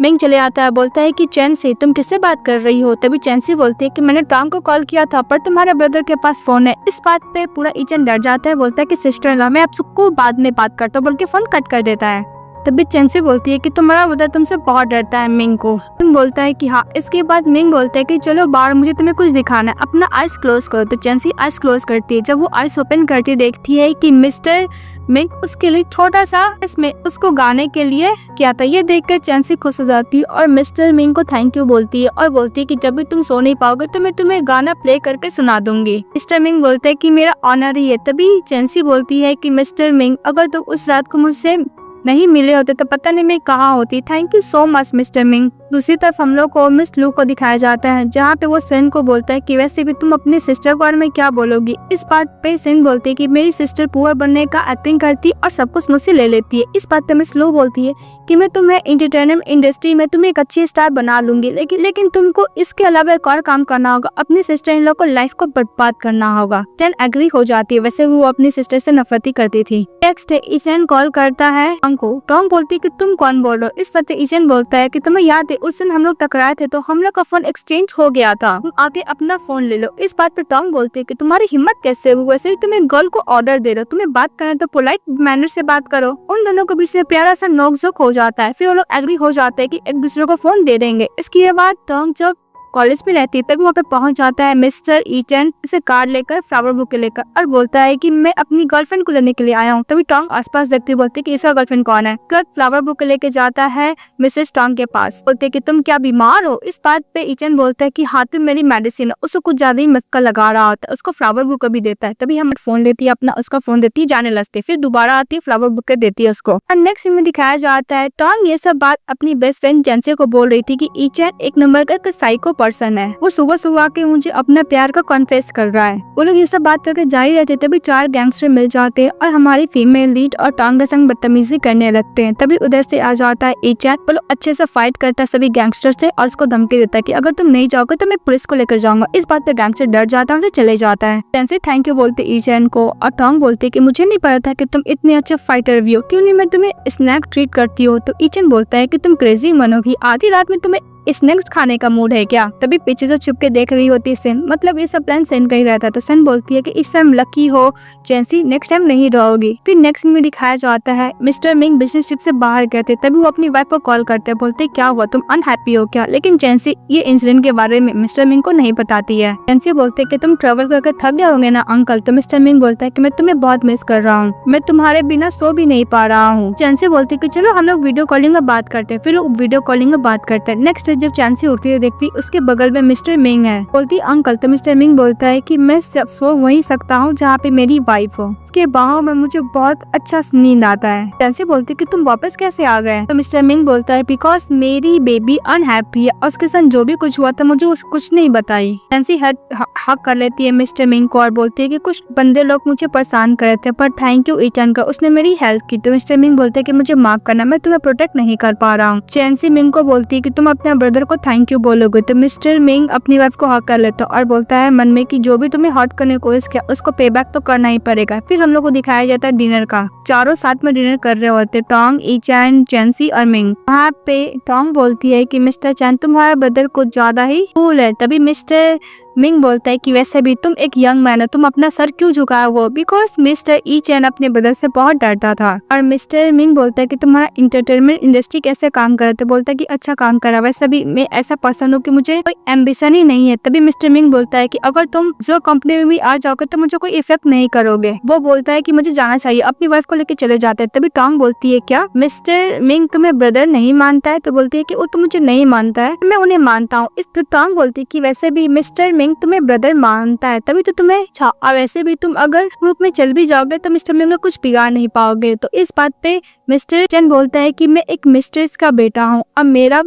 Speaker 1: मिंग चले आता है, बोलता है कि चेंसी तुम किससे बात कर रही हो। तभी चेंसी बोलती है कि मैंने टोंग को कॉल किया था पर तुम्हारे ब्रदर के पास फोन है। इस बात पे पूरा ईचन डर जाता है, बोलता है कि सिस्टर इन लॉ मैं आप सबको बाद में बात करता हूँ बोल के फोन कट कर देता है। तभी चेंसी बोलती है कि तुम्हारा ब्रदर तुमसे बहुत डरता है मिंग को। मिंग बोलता है कि हाँ। इसके बाद मिंग बोलता है कि चलो बाहर, मुझे तुम्हें कुछ दिखाना है, अपना आइज क्लोज करो। तो चेंसी आइज क्लोज करती है। जब वो आइज ओपन करती देखती है कि मिस्टर मिंग उसके लिए छोटा सा इसमें उसको गाने के लिए क्या था। ये देखकर चेंसी खुश हो जाती है और मिस्टर मिंग को थैंक यू बोलती है और बोलती है कि जब भी तुम सो नहीं पाओगे तो मैं तुम्हें गाना प्ले करके सुना दूंगी। मिस्टर मिंग बोलते हैं कि मेरा ऑनर ही है। तभी चेंसी बोलती है कि मिस्टर मिंग, अगर तुम उस रात को मुझसे नहीं मिले होते तो पता नहीं मैं कहाँ होती। Thank you so much mister Ming. दूसरी तरफ हम लोग को मिस लू को दिखाया जाता है, जहाँ पे वो सेन को बोलता है कि वैसे भी तुम अपनी सिस्टर के बारे में क्या बोलोगी। इस बात पे सेन बोलती है कि मेरी सिस्टर पुअर बनने का एक्टिंग करती और सब कुछ मुझसे ले लेती है। इस बात पे मिस लू बोलती है कि मैं तुम्हें एंटरटेनमेंट इंडस्ट्री में तुम्हें एक अच्छी स्टार बना लूंगी, लेकिन तुमको इसके अलावा एक और काम करना होगा, अपनी सिस्टर इन लोग को लाइफ को बर्बाद करना होगा। सेन एग्री हो जाती है। वैसे वो अपनी सिस्टर से नफरत ही करती थी। नेक्स्ट डे ईचेन कॉल करता है टॉन्ग को। टॉन्ग बोलती है कि तुम कौन बोल रहे हो। इस वक्त ईचेन बोलता है कि तुम्हें याद है उस दिन हम लोग टकराए थे तो हम लोग का फोन एक्सचेंज हो गया था, तुम आके अपना फोन ले लो। इस बात पर टॉन्ग बोलते है कि तुम्हारी हिम्मत कैसे हुई, वैसे भी तुम एक गर्ल को ऑर्डर दे रहे हो, तुम्हें बात करना तो पोलाइट मैनर से बात करो। उन दोनों के बीच में प्यारा सा नोकझोंक हो जाता है। फिर वो लोग एग्री हो जाते हैं कि एक दूसरे को फोन दे देंगे। इसके बाद टॉन्ग जब कॉलेज में रहती है तभी वहाँ पे पहुंच जाता है मिस्टर ईचेन से कार लेकर, फ्लावर बुके लेकर, और बोलता है कि मैं अपनी गर्लफ्रेंड को लेने के लिए आया हूँ। तभी टॉन्ग आसपास देखती बोलती है कि इसका गर्लफ्रेंड कौन है। कल फ्लावर बुके लेके जाता है मिसेस टॉन्ग के पास। बोलते कि तुम क्या बीमार हो। इस बात पे ईचेन बोलता है कि हाँ तुम मेरी मेडिसिन है। उसको कुछ ज्यादा ही मस्का लगा रहा होता है। उसको फ्लावर बुके भी देता है। तभी हम फोन लेती है अपना, उसका फोन देती है, जाने लगती है। फिर दोबारा आती है, फ्लावर बुके देती है उसको। और नेक्स्ट में दिखाया जाता है टॉन्ग ये सब बात अपनी बेस्ट फ्रेंड जेंसी को बोल रही थी कि ईचेन एक नंबर का साइको पर्सन है। वो सुबह सुबह आके मुझे अपना प्यार का कॉन्फेस कर रहा है। वो लोग ये सब बात करके जारी रहते तभी 4 गैंगस्टर मिल जाते हैं और हमारी फीमेल लीड और टॉन्ग के संग बदतमीजी करने लगते हैं। तभी उधर से आ जाता है ईचेन। वो लोग अच्छे से फाइट करता है सभी गैंगस्टर से और उसको धमकी देता है कि अगर तुम नहीं जाओगे तो मैं पुलिस को लेकर जाऊंगा। इस बात पे गैंगस्टर डर जाता है, उसे चले जाता है। जेंसी थैंक यू बोलते ईचेन को और टॉन्ग बोलते कि मुझे नहीं पता था कि तुम इतने अच्छे फाइटर भी हो, क्यों नहीं मैं तुम्हें स्नैक ट्रीट करती हो। तो ईचेन बोलता है कि तुम क्रेजी मनोगी, आधी रात में तुम्हें स्नैक्स खाने का मूड है क्या। तभी पीछे से छुप के देख रही होती है सेन। मतलब ये सब प्लान सेन का ही रहता है। तो सेन बोलती है कि इस टाइम लकी हो जेंसी, नेक्स्ट टाइम नहीं रहोगी। फिर नेक्स्ट में दिखाया जाता है मिस्टर मिंग बिजनेस ट्रिप से बाहर गए थे। तभी वो अपनी वाइफ को कॉल करते हैं, बोलते क्या हुआ, तुम अनहैप्पी हो क्या। लेकिन जेंसी ये इंसिडेंट के बारे में मिस्टर मिंग को नहीं बताती है। जेंसी बोलते कि तुम ट्रेवल करके थक गए होंगे ना अंकल। तो मिस्टर मिंग बोलता है कि मैं तुम्हें बहुत मिस कर रहा हूँ, मैं तुम्हारे बिना सो भी नहीं पा रहा हूँ। जेंसी बोलती कि चलो हम लोग वीडियो कॉलिंग में बात करते हैं। फिर वो वीडियो कॉलिंग में बात करते हैं। नेक्स्ट जब जेंसी उठती है देखती उसके बगल में मिस्टर मिंग है। बोलती अंकल। तो मिस्टर मिंग बोलता है कि मैं सो वहीं सकता हूँ जहाँ पे मेरी वाइफ हो, उसके बाहों में मुझे बहुत अच्छा नींद आता है। जेंसी बोलती कि तुम वापस कैसे आ गए। तो मिस्टर मिंग बोलता है बिकॉज मेरी बेबी अनहैप्पी है और उसके साथ जो भी कुछ हुआ था मुझे कुछ नहीं बताई। जेंसी हक कर लेती है मिस्टर मिंग को और बोलती है कि कुछ बंदे लोग मुझे परेशान कर रहे थे पर थैंक यू ईचेन का, उसने मेरी हेल्प की। तो मिस्टर मिंग बोलते है कि मुझे माफ करना, मैं तुम्हें प्रोटेक्ट नहीं कर पा रहा हूँ। जेंसी मिंग को बोलती है कि तुम अपने ब्रदर को थैंक यू बोलोगे। तो मिस्टर मिंग अपनी वाइफ को हक कर लेता और बोलता है मन में कि जो भी तुम्हें हर्ट करने की कोशिश किया उसको पे बैक तो करना ही पड़ेगा। फिर हम लोग को दिखाया जाता है डिनर का। चारों साथ में डिनर कर रहे होते, टॉन्ग, ईचेन, जेंसी और मिंग। वहाँ पे टॉन्ग बोलती है कि मिस्टर चैन तुम्हारा ब्रदर कुछ ज्यादा ही कूल है। तभी मिस्टर मिंग बोलता है कि वैसे भी तुम एक यंग मैन हो, तुम अपना सर क्यों झुकाए हो। बिकॉज मिस्टर ईचेन अपने ब्रदर से बहुत डरता था। और मिस्टर मिंग बोलता है कि तुम्हारा इंटरटेनमेंट इंडस्ट्री कैसे काम कर रहा है। तो बोलता है कि अच्छा काम कर रहा है, वैसे भी मैं ऐसा पर्सन हूँ कि मुझे कोई एम्बिशन ही नहीं है। तभी मिस्टर मिंग बोलता है कि अगर तुम जो कंपनी में भी आ जाओगे तो मुझे कोई इफेक्ट नहीं करोगे। वो बोलता है कि मुझे जाना चाहिए, अपनी वाइफ को लेकर चले जाते हैं। तभी टॉन्ग बोलती है क्या मिस्टर मिंग तुम्हें ब्रदर नहीं मानता है। तो बोलती है कि वो तो मुझे नहीं मानता है, मैं उन्हें मानता हूँ। इस टॉन्ग बोलती है कि वैसे भी मिस्टर मिंग तुम्हें ब्रदर मानता है तभी तो तुम्हें वैसे भी तुम अगर ग्रुप में चल भी जाओगे तो मिस्टर मिंग कुछ बिगाड़ नहीं पाओगे। तो इस बात पे मिस्टर चैन बोलता है कि मैं एक मिस्ट्रेस का बेटा हूँ और मेरा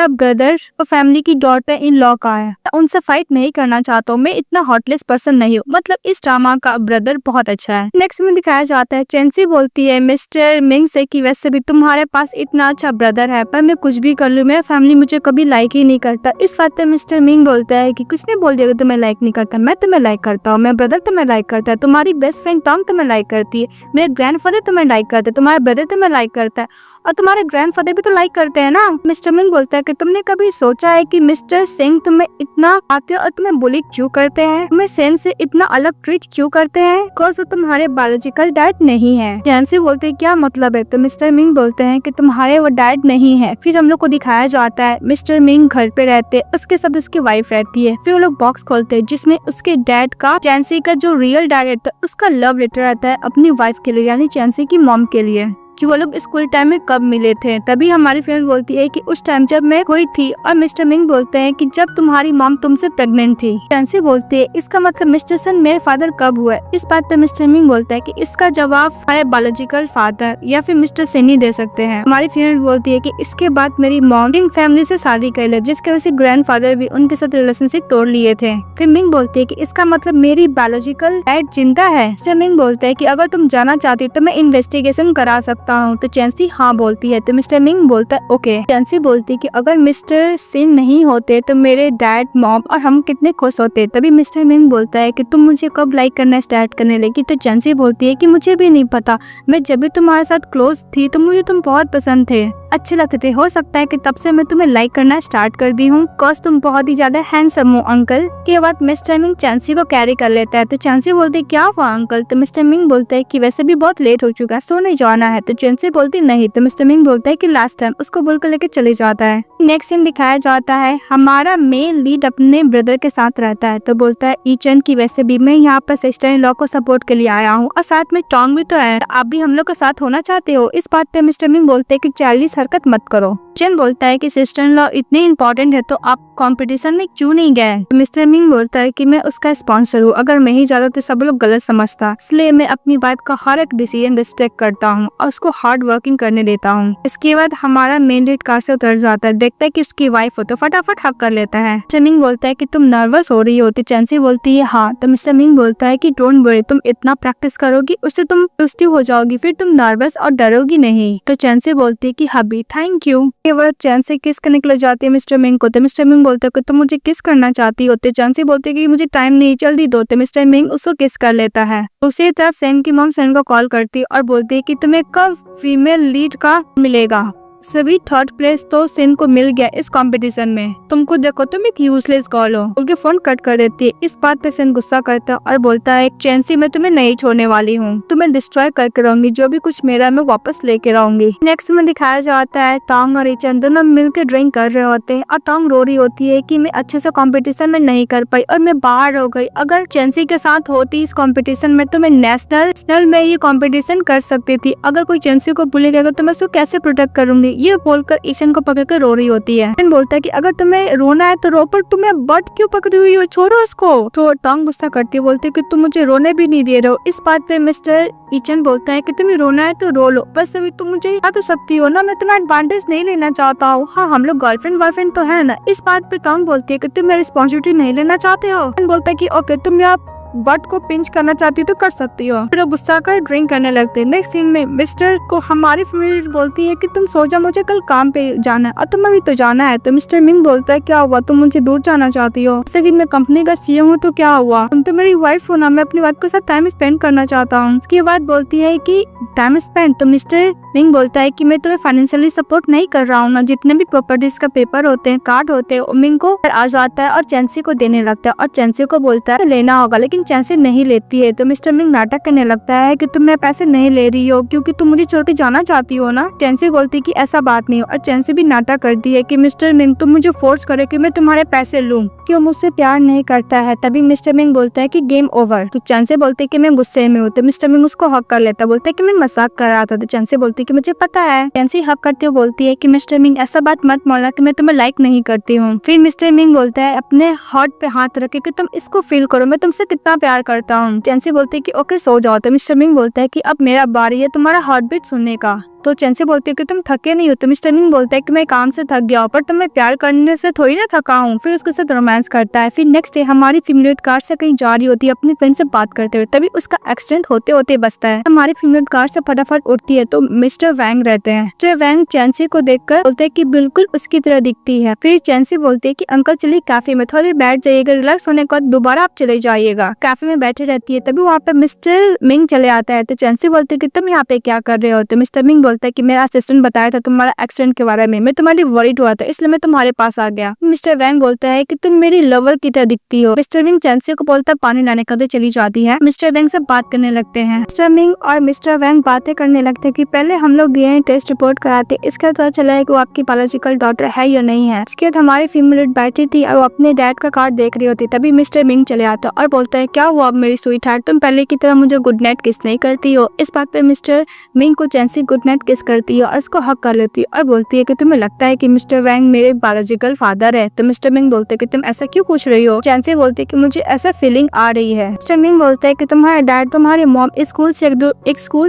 Speaker 1: ब्रदर और फैमिली की डॉटर इन लॉ का है, उनसे फाइट नहीं करना चाहता हूँ, मैं इतना हॉटलेस पर्सन नहीं हूँ। मतलब इस ड्रामा का ब्रदर बहुत अच्छा है। नेक्स्ट में दिखाया जाता है चेंसी बोलती है मिस्टर मिंग से कि वैसे भी तुम्हारे पास इतना अच्छा ब्रदर है पर मैं कुछ भी कर लूँ मेरा फैमिली मुझे कभी लाइक ही नहीं करता। इस बात पे मिस्टर मिंग बोलता है कि किसने बोल दिया भी तुम्हें लाइक नहीं करता, मैं तुम्हें लाइक करता हूँ, मेरा ब्रदर तुम्हें लाइक करता है, तुम्हारी बेस्ट फ्रेंड टॉम तुम्हें लाइक करती है, मेरे ग्रैंडफादर तुम्हें लाइक करते हैं, तुम्हारा ब्रदर तुम्हें लाइक करता है और तुम्हारे ग्रैंडफादर भी तो लाइक करते हैं ना। मिस्टर मिंग बोलता है कि तुमने कभी सोचा है कि मिस्टर सिंह तुम्हें इतना आते और तुम्हें बुली क्यों करते हैं, तुम्हें सेन से इतना अलग ट्रीट क्यों करते हैं, बिकॉज वो तुम्हारे बायोलॉजिकल डैड नहीं है। जैनसी बोलते हैं क्या मतलब है, तो मिस्टर मिंग बोलते हैं कि तुम्हारे वो डैड नहीं है। फिर हम लोग को दिखाया जाता है मिस्टर मिंग घर पे रहते, उसके साथ उसकी वाइफ रहती है। फिर वो लोग बॉक्स खोलते हैं जिसमें उसके डैड का, जैनसी का जो रियल डैड रहता है उसका लव लेटर रहता है अपनी वाइफ के लिए, यानी जैनसी की मॉम के लिए, कि वो लोग स्कूल टाइम में कब मिले थे। तभी हमारी फ्रेंड बोलती है कि उस टाइम जब मैं हुई थी, और मिस्टर मिंग बोलते हैं कि जब तुम्हारी मॉम तुमसे प्रेग्नेंट थी। जैनसी बोलती है इसका मतलब मिस्टर सन मेरे फादर कब हुए। इस बात पे मिस्टर मिंग बोलता है कि इसका जवाब हमारे बायोलॉजिकल फादर या फिर मिस्टर सेन ही दे सकते हैं। हमारी फ्रेंड बोलती है कि इसके बाद मेरी मॉम फैमिली से शादी कर ले, जिसके वजह से ग्रैंडफादर भी उनके साथ रिलेशनशिप तोड़ लिए थे। फिर मिंग बोलती है कि इसका मतलब मेरी बायोलॉजिकल डैड जिंदा है। मिस्टर मिंग बोलता है कि अगर तुम जाना चाहती हो तो मैं इन्वेस्टिगेशन करा सकता हूँ। तो चैंसी हाँ बोलती है। तो मिस्टर मिंग बोलता है ओके। चैंसी बोलती है कि अगर मिस्टर सिन नहीं होते तो मेरे डैड, मॉम और हम कितने खुश होते। तभी मिस्टर मिंग बोलता है कि तुम मुझे कब लाइक करना स्टार्ट करने लगी। तो चैंसी बोलती है कि मुझे भी नहीं पता, मैं जब भी तुम्हारे साथ क्लोज थी तो मुझे तुम बहुत पसंद थे, अच्छे लगते थे। हो सकता है कि तब से मैं तुम्हें लाइक करना स्टार्ट कर दी हूँ, बिकॉज तुम बहुत ही ज्यादा हैंडसम हो अंकल। के बाद मिस्टर मिंग चैंसी को कैरी कर लेता है। तो चैंसी बोलती है क्या हुआ अंकल। तो मिस्टर मिंग बोलता है कि वैसे भी बहुत लेट हो चुका है, सोने जाना है। तो चैंसी बोलती नहीं। तो मिस्टर मिंग बोलता है कि लास्ट टाइम, उसको बोलकर लेके चले जाता है। नेक्स्ट सीन दिखाया जाता है हमारा मेन लीड अपने ब्रदर के साथ रहता है। तो बोलता है ईचन की वैसे भी मैं यहाँ पर सिस्टर इन लॉ को सपोर्ट के लिए आया हूँ और साथ में टोंग भी तो है, आप भी हम लोग के साथ होना चाहते हो। इस बात पे मिस्टर मिंग बोलते है कि चार्लिस हरकत मत करो। चेन बोलता है कि सिस्टर इन लॉ इतनी इम्पोर्टेंट है तो आप कंपटीशन में क्यों नहीं गए। तो मिस्टर मिंग बोलता है कि मैं उसका स्पॉन्सर हूँ, अगर मैं ही ज्यादा तो सब लोग गलत समझता, इसलिए मैं अपनी वाइफ का हर एक डिसीजन रिस्पेक्ट करता हूँ और उसको हार्ड वर्किंग करने देता हूँ। इसके बाद हमारा मेन लीड कार से उतर जाता है, देखता है कि उसकी वाइफ हो तो फटाफट हक कर लेता है। मिस्टर मिंग बोलता है कि तुम नर्वस हो रही हो। तो चैंसी बोलती है हाँ। तो मिस्टर मिंग बोलता है कि डोंट वरी, तुम इतना प्रैक्टिस करोगी उससे तुम पॉजिटिव हो जाओगी, फिर तुम नर्वस और डरोगी नहीं। तो चैंसी बोलती है कि हबी थैंक यू। चैंसी किस करने के लिए जाती है मिस्टर मिंग को। तो मिस्टर मिंग बोलते है कि तुम मुझे किस करना चाहती हो। तो चैंसी बोलती है कि मुझे टाइम नहीं, जल्दी दो। तो मिस्टर मिंग उसको किस कर लेता है। दूसरी तरफ सेन की मॉम सेन को कॉल करती है और बोलती है कि तुम्हें कब फीमेल लीड का मिलेगा। सभी थर्ड प्लेस तो सेन को मिल गया इस कंपटीशन में, तुमको देखो तुम एक यूजलेस गर्ल हो। उनके फोन कट कर देती है। इस बात पे सेन गुस्सा करता है और बोलता है चैंसी मैं तुम्हें नहीं छोड़ने वाली हूँ, तुम्हें डिस्ट्रॉय करके रहूंगी, जो भी कुछ मेरा मैं वापस लेके रहूंगी। नेक्स्ट में दिखाया जाता है टोंग और ईचन दोनों मिलकर ड्रिंक कर रहे होते हैं और टोंग रो रही होती है कि मैं अच्छे से कॉम्पिटिशन में नहीं कर पाई और मैं बाहर हो गई, अगर चैंसी के साथ होती इस कॉम्पिटिशन में तो मैं नेशनल में ये कॉम्पिटिशन कर सकती थी, अगर कोई चैंसी को भूलेगा तो मैं उसको कैसे प्रोटेक्ट करूंगी। ये बोलकर ईशन को पकड़कर रो रही होती है। बोलता है कि अगर तुम्हें रोना है तो रो, पर तुम्हें बट क्यों पकड़ी हुई हो, छोड़ो उसको। तो टोंग गुस्सा करती है, बोलती है कि तुम मुझे रोने भी नहीं दे रहे हो। इस बात पे मिस्टर ईचन बोलता है कि तुम्हें रोना है तो रो लो, बस अभी तुम मुझे आ तो सकती हो ना, मैं तुम्हारा एडवांटेज नहीं लेना चाहता हूँ। हाँ हम लोग गर्लफ्रेंड बॉयफ्रेंड तो है ना। इस बात पे टोंग बोलती है कि तुम मेरी रिस्पॉन्सिबिलिटी नहीं लेना चाहते हो। बोलता है कि ओके तुम यहाँ बट को पिंच करना चाहती तो कर सकती हो। फिर वो गुस्सा कर ड्रिंक करने लगते हैं। नेक्स्ट सीन में मिस्टर को हमारी फैमिली बोलती है कि तुम सो जा, मुझे कल काम पे जाना है और तुम्हें भी तो जाना है। तो मिस्टर मिंग बोलता है क्या हुआ, तुम मुझसे दूर जाना चाहती हो। जैसे कि मैं कंपनी का सीईओ हूँ तो क्या हुआ, तुम तो मेरी वाइफ हो ना, मैं अपनी वाइफ के साथ टाइम स्पेंड करना चाहता हूँ। उसके बाद बोलती है कि टाइम स्पेंड। तो मिस्टर मिंग बोलता है कि मैं तुम्हें फाइनेंशियली सपोर्ट नहीं कर रहा हूँ ना, जितने भी प्रॉपर्टीज का पेपर होते हैं, कार्ड होते हैं, मिंग को आ जाता है और चैंसी को देने लगता है और चैंसी को बोलता है लेना होगा, लेकिन चैंसी नहीं लेती है। तो मिस्टर मिंग नाटक करने लगता है कि तुम मेरे पैसे नहीं ले रही हो क्योंकि तुम मुझे छोड़ के जाना चाहती हो ना। चैंसी बोलती है कि ऐसा बात नहीं हो और चैंसी भी नाटक करती है कि मिस्टर मिंग तुम मुझे फोर्स करे कि मैं तुम्हारे पैसे लूं, कि वो मुझसे प्यार नहीं करता है। तभी मिस्टर मिंग बोलता है कि गेम ओवर। तो चैंसी बोलती है कि मैं गुस्से में हूँ। तो मिस्टर मिंग उसको हक कर लेता, बोलता है कि मैं मजाक कर रहा था। तो चैंसी बोलती है कि मुझे पता है। चैंसी हक करते हुए बोलती है कि मिस्टर मिंग ऐसा बात मत बोलना कि मैं तुम्हें लाइक नहीं करती हूँ। फिर मिस्टर मिंग बोलता है अपने हार्ट पे हाथ रखे कि तुम इसको फील करो, मैं तुमसे कितना प्यार करता हूँ। चैंसी बोलती है कि ओके सो जाओ। तो मिस्टर मिंग बोलता है कि अब मेरा बारी है तुम्हारा हार्ट बीट सुनने का। तो चेंसी बोलती है कि तुम थके नहीं हो। तो मिस्टर मिंग बोलता है कि मैं काम से थक गया हूँ, पर तुम्हें प्यार करने से थोड़ी ना थका हूँ। फिर उसके साथ रोमांस करता है। फिर नेक्स्ट डे हमारी फीमेल कार से कहीं जा रही होती है अपनी फ्रेंड से बात करते हुए, तभी उसका एक्सीडेंट होते होते बचता है। हमारी फीमेल कार से फटाफट उठती है तो मिस्टर वैंग रहते हैं। मिस्टर वैंग चेंसी को देखकर बोलते हैं कि बिल्कुल उसकी तरह दिखती है। फिर चेंसी बोलती है कि अंकल चलिए कैफे में थोड़ी बैठ जाइएगा, रिलैक्स होने के बाद दोबारा आप चले जाइएगा। कैफे में बैठे रहती है, तभी वहाँ पे मिस्टर मिंग चले आता है। तो चेंसी बोलती है कि तुम यहाँ पे क्या कर रहे हो। तो मिस्टर मिंग बोलता है कि मेरा असिस्टेंट बताया था तुम्हारा एक्सीडेंट के बारे में, मैं तुम्हारी वरीड हुआ था इसलिए मैं तुम्हारे पास आ गया। मिस्टर वैंग बोलता है कि तुम मेरी लवर की तरह दिखती हो। मिस्टर मिंग चेंसी को बोलता है पानी लाने कदर चली जाती है। मिस्टर वैंग से बात करने लगते हैं। मिस्टर मिंग और मिस्टर वैंग बातें करने लगते हैं कि पहले हम लोग डीएनए टेस्ट रिपोर्ट कराते, इसका पता चला है कि वो आपकी बायोलॉजिकल डॉटर है या नहीं है। इसके बाद हमारी फीमेल बैठी थी और वो अपने डैड का कार्ड देख रही होती, तभी मिस्टर मिंग चले आता और बोलता है क्या हुआ अब मेरी स्वीट हार्ट, तुम पहले की तरह मुझे गुड नाइट किस नहीं करती हो। इस बात पे मिस्टर मिंग को चेंसी गुड नाइट किस करती है और इसको हक कर लेती है और बोलती है कि तुम्हें लगता है कि मिस्टर वैंग मेरे बायोलॉजिकल फादर है। तो मिस्टर मिंग बोलते है कि तुम ऐसा क्यों पूछ रही हो। चेंसी बोलती है कि मुझे ऐसा फीलिंग आ रही है। मिस्टर मिंग बोलता है कि तुम्हारे डैड तुम्हारे मॉम स्कूल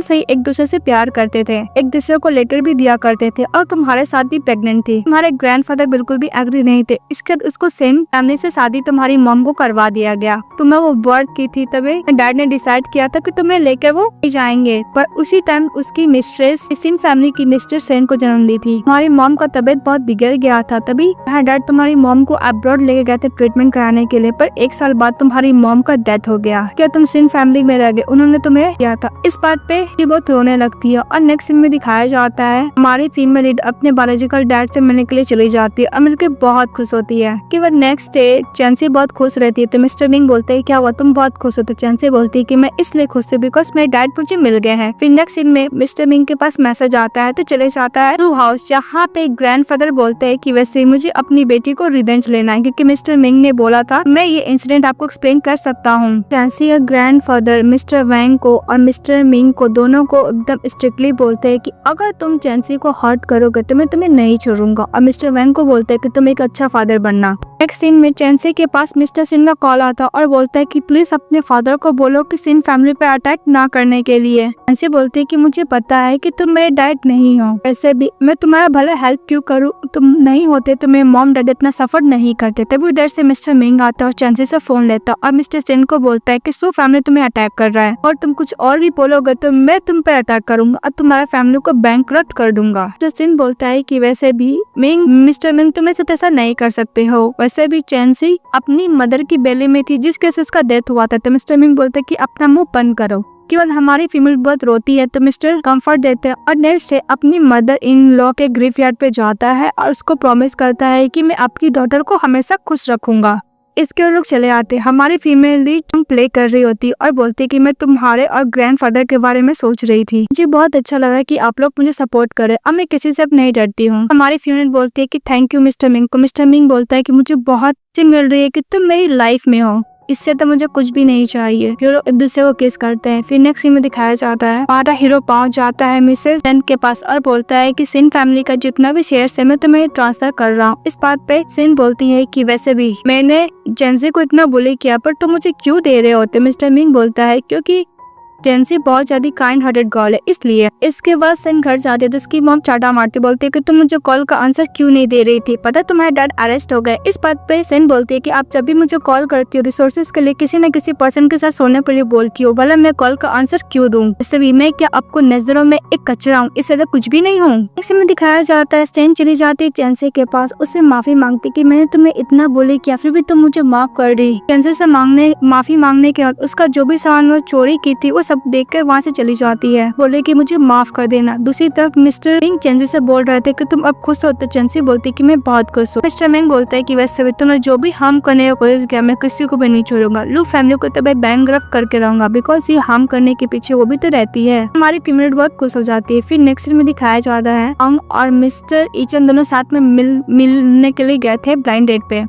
Speaker 1: से एक दूसरे से प्यार करते थे, एक दूसरे को लेटर भी दिया करते थे और तुम्हारे साथ भी प्रेग्नेंट थी। तुम्हारे ग्रैंडफादर बिल्कुल भी एग्री नहीं थे, इसके बाद उसको सेम फैमिली से शादी तुम्हारी मॉम को करवा दिया गया। तुम्हें वो बर्थ की थी, तभी डैड ने डिसाइड किया था कि तुम्हें लेकर वो जाएंगे, पर उसी टाइम उसकी मिस्ट्रेस सिन फैमिली की मिस्ट्रेस सेन को जन्म दी थी। तुम्हारी मॉम का तबीयत बहुत बिगड़ गया था, तभी डैड तुम्हारी मॉम को अब्रॉड लेके गए थे ट्रीटमेंट कराने के लिए, पर 1 साल बाद तुम्हारी मॉम का डेथ हो गया। क्या तुम सिन फैमिली में रह गए, उन्होंने तुम्हें किया था। इस बात पे बहुत रोने लगती है और नेक्स्ट सीन में दिखाया जाता है हमारी फीमेल लीड अपने बायोलॉजिकल डैड से मिलने के लिए चली जाती है और मिलकर बहुत खुश होती है। कि वो नेक्स्ट डे चेंसी बहुत खुश रहती है। तो मिस्टर मिंग बोलते हैं क्या हुआ तुम बहुत खुश हो। तो चेंसी बोलती है कि मैं इसलिए खुश हूँ बिकॉज मेरे डैड मुझे मिल गए हैं। फिर नेक्स्ट सीन में मिस्टर मिंग के पास मैसेज आता है तो चले जाता है टू हाउस, जहाँ पे ग्रैंडफादर बोलते हैं कि वैसे मुझे अपनी बेटी को रिवेंज लेना है क्योंकि मिस्टर मिंग ने बोला था। मैं ये इंसिडेंट आपको एक्सप्लेन कर सकता हूँ। चेंसी का ग्रैंडफादर मिस्टर वैंग को और मिस्टर मिंग को दोनों को एकदम स्ट्रिक्टली बोलते हैं कि अगर तुम चेंसी को हर्ट करोगे तो मैं तुम्हें नहीं छोड़ूंगा, और मिस्टर वैंग को बोलते हैं कि तुम एक अच्छा फादर बनना। नेक्स्ट सीन में चेंसी के पास मिस्टर सिन का कॉल आता और बोलता है कि प्लीज अपने फादर को बोलो कि सिन फैमिली पे अटैक ना करने के लिए। चेंसी बोलती है कि मुझे पता है कि तुम मेरे डैड नहीं हो, वैसे भी मैं तुम्हारा भला हेल्प क्यों करूँ, तुम नहीं होते तो मेरे मॉम डैड इतना सफर नहीं करते। तभी उधर से मिस्टर मिंग आता और चेंसी से फोन लेता और मिस्टर सिन को बोलता है कि सू फैमिली तुम्हें अटैक कर रहा है और तुम कुछ और भी बोलोगे तो मैं तुम पे अटैक करूंगा और तुम्हारा फैमिली को बैंकरप्ट कर दूंगा। मिस्टर सिन बोलता है कि वैसे भी मिस्टर मिंग तुम ऐसा ऐसा नहीं कर सकते हो, वैसे भी चेंसी अपनी मदर की बेली में थी जिस केस उसका डेथ हुआ था। तो मिस्टर मिंग बोलते हैं कि अपना मुंह बंद करो। केवल हमारी फीमेल बहुत रोती है तो मिस्टर कंफर्ट देते हैं और नेक्स्ट से अपनी मदर इन लॉ के ग्रेवयार्ड पे जाता है और उसको प्रॉमिस करता है कि मैं आपकी डॉटर को हमेशा खुश रखूंगा। इसके लोग चले आते, हमारी फीमेल लीड प्ले कर रही होती और बोलती कि मैं तुम्हारे और ग्रैंडफादर के बारे में सोच रही थी, मुझे बहुत अच्छा लग रहा है कि आप लोग मुझे सपोर्ट करें, अब मैं किसी से अब नहीं डरती हूँ। हमारी फीमेल बोलती है कि थैंक यू मिस्टर मिंग को। मिस्टर मिंग बोलता है कि मुझे बहुत सी मिल रही है कि तुम मेरी लाइफ में हो, इससे तो मुझे कुछ भी नहीं चाहिए। हीरो एक दूसरे को किस करते हैं। फिर नेक्स्ट सीन में दिखाया जाता है हमारा हीरो पहुंच जाता है मिसेस सेन के पास और बोलता है कि सिन फैमिली का जितना भी शेयर है मैं तुम्हें ट्रांसफर कर रहा हूँ। इस बात पे सिन बोलती है कि वैसे भी मैंने चेंसी को इतना बुली किया पर तुम मुझे क्यों दे रहे होते। मिस्टर मिंग बोलता है क्योंकि चेंसी बहुत ज्यादा काइंड हार्टेड गर्ल है इसलिए। इसके बाद सिन घर जाती है तो उसकी मॉम चाटा मारती बोलती है कि तुम मुझे कॉल का आंसर क्यों नहीं दे रही थी, पता तुम्हारे डैड अरेस्ट हो गए। इस बात पे सिन बोलती है कि आप जब भी मुझे कॉल करती हो रिसोर्सेज के लिए किसी न किसी पर्सन के साथ सोने के लिए बोलती हो, भला मैं कॉल का आंसर क्यों दूं। इससे भी मैं क्या आपको नजरों में एक कचरा हूँ, इससे तो कुछ भी नहीं हूँ। इसमें दिखाया जाता है सिन चली जाती है चेंसी के पास, उससे माफी मांगती कि मैंने तुम्हें इतना बोली किया फिर भी तुम मुझे माफ कर दी। चेंसी से माफी मांगने के बाद उसका जो भी सामान वो चोरी की थी वो सब देख कर वहाँ से चली जाती है, बोले कि मुझे माफ कर देना। दूसरी तरफ मिस्टर मिंग चेंसी से बोल रहे थे कि तुम अब खुश हो, तो चेंसी बोलती कि मैं बहुत खुश हूँ। मिस्टर मिंग बोलता है कि वैसे भी तुमने जो भी हार्म करने का कोशिश किया मैं किसी को भी नहीं छोड़ूंगा, लू फैमिली को तो मैं बैंकरप्ट करके रहूंगा बिकॉज ये हार्म करने के पीछे वो भी तो रहती है। हमारी फीमेल बहुत खुश हो जाती है। फिर नेक्स्ट सीन में दिखाया जाता है अंग और मिस्टर ईचन दोनों साथ में मिलने के लिए गए थे ब्लाइंड डेट पे,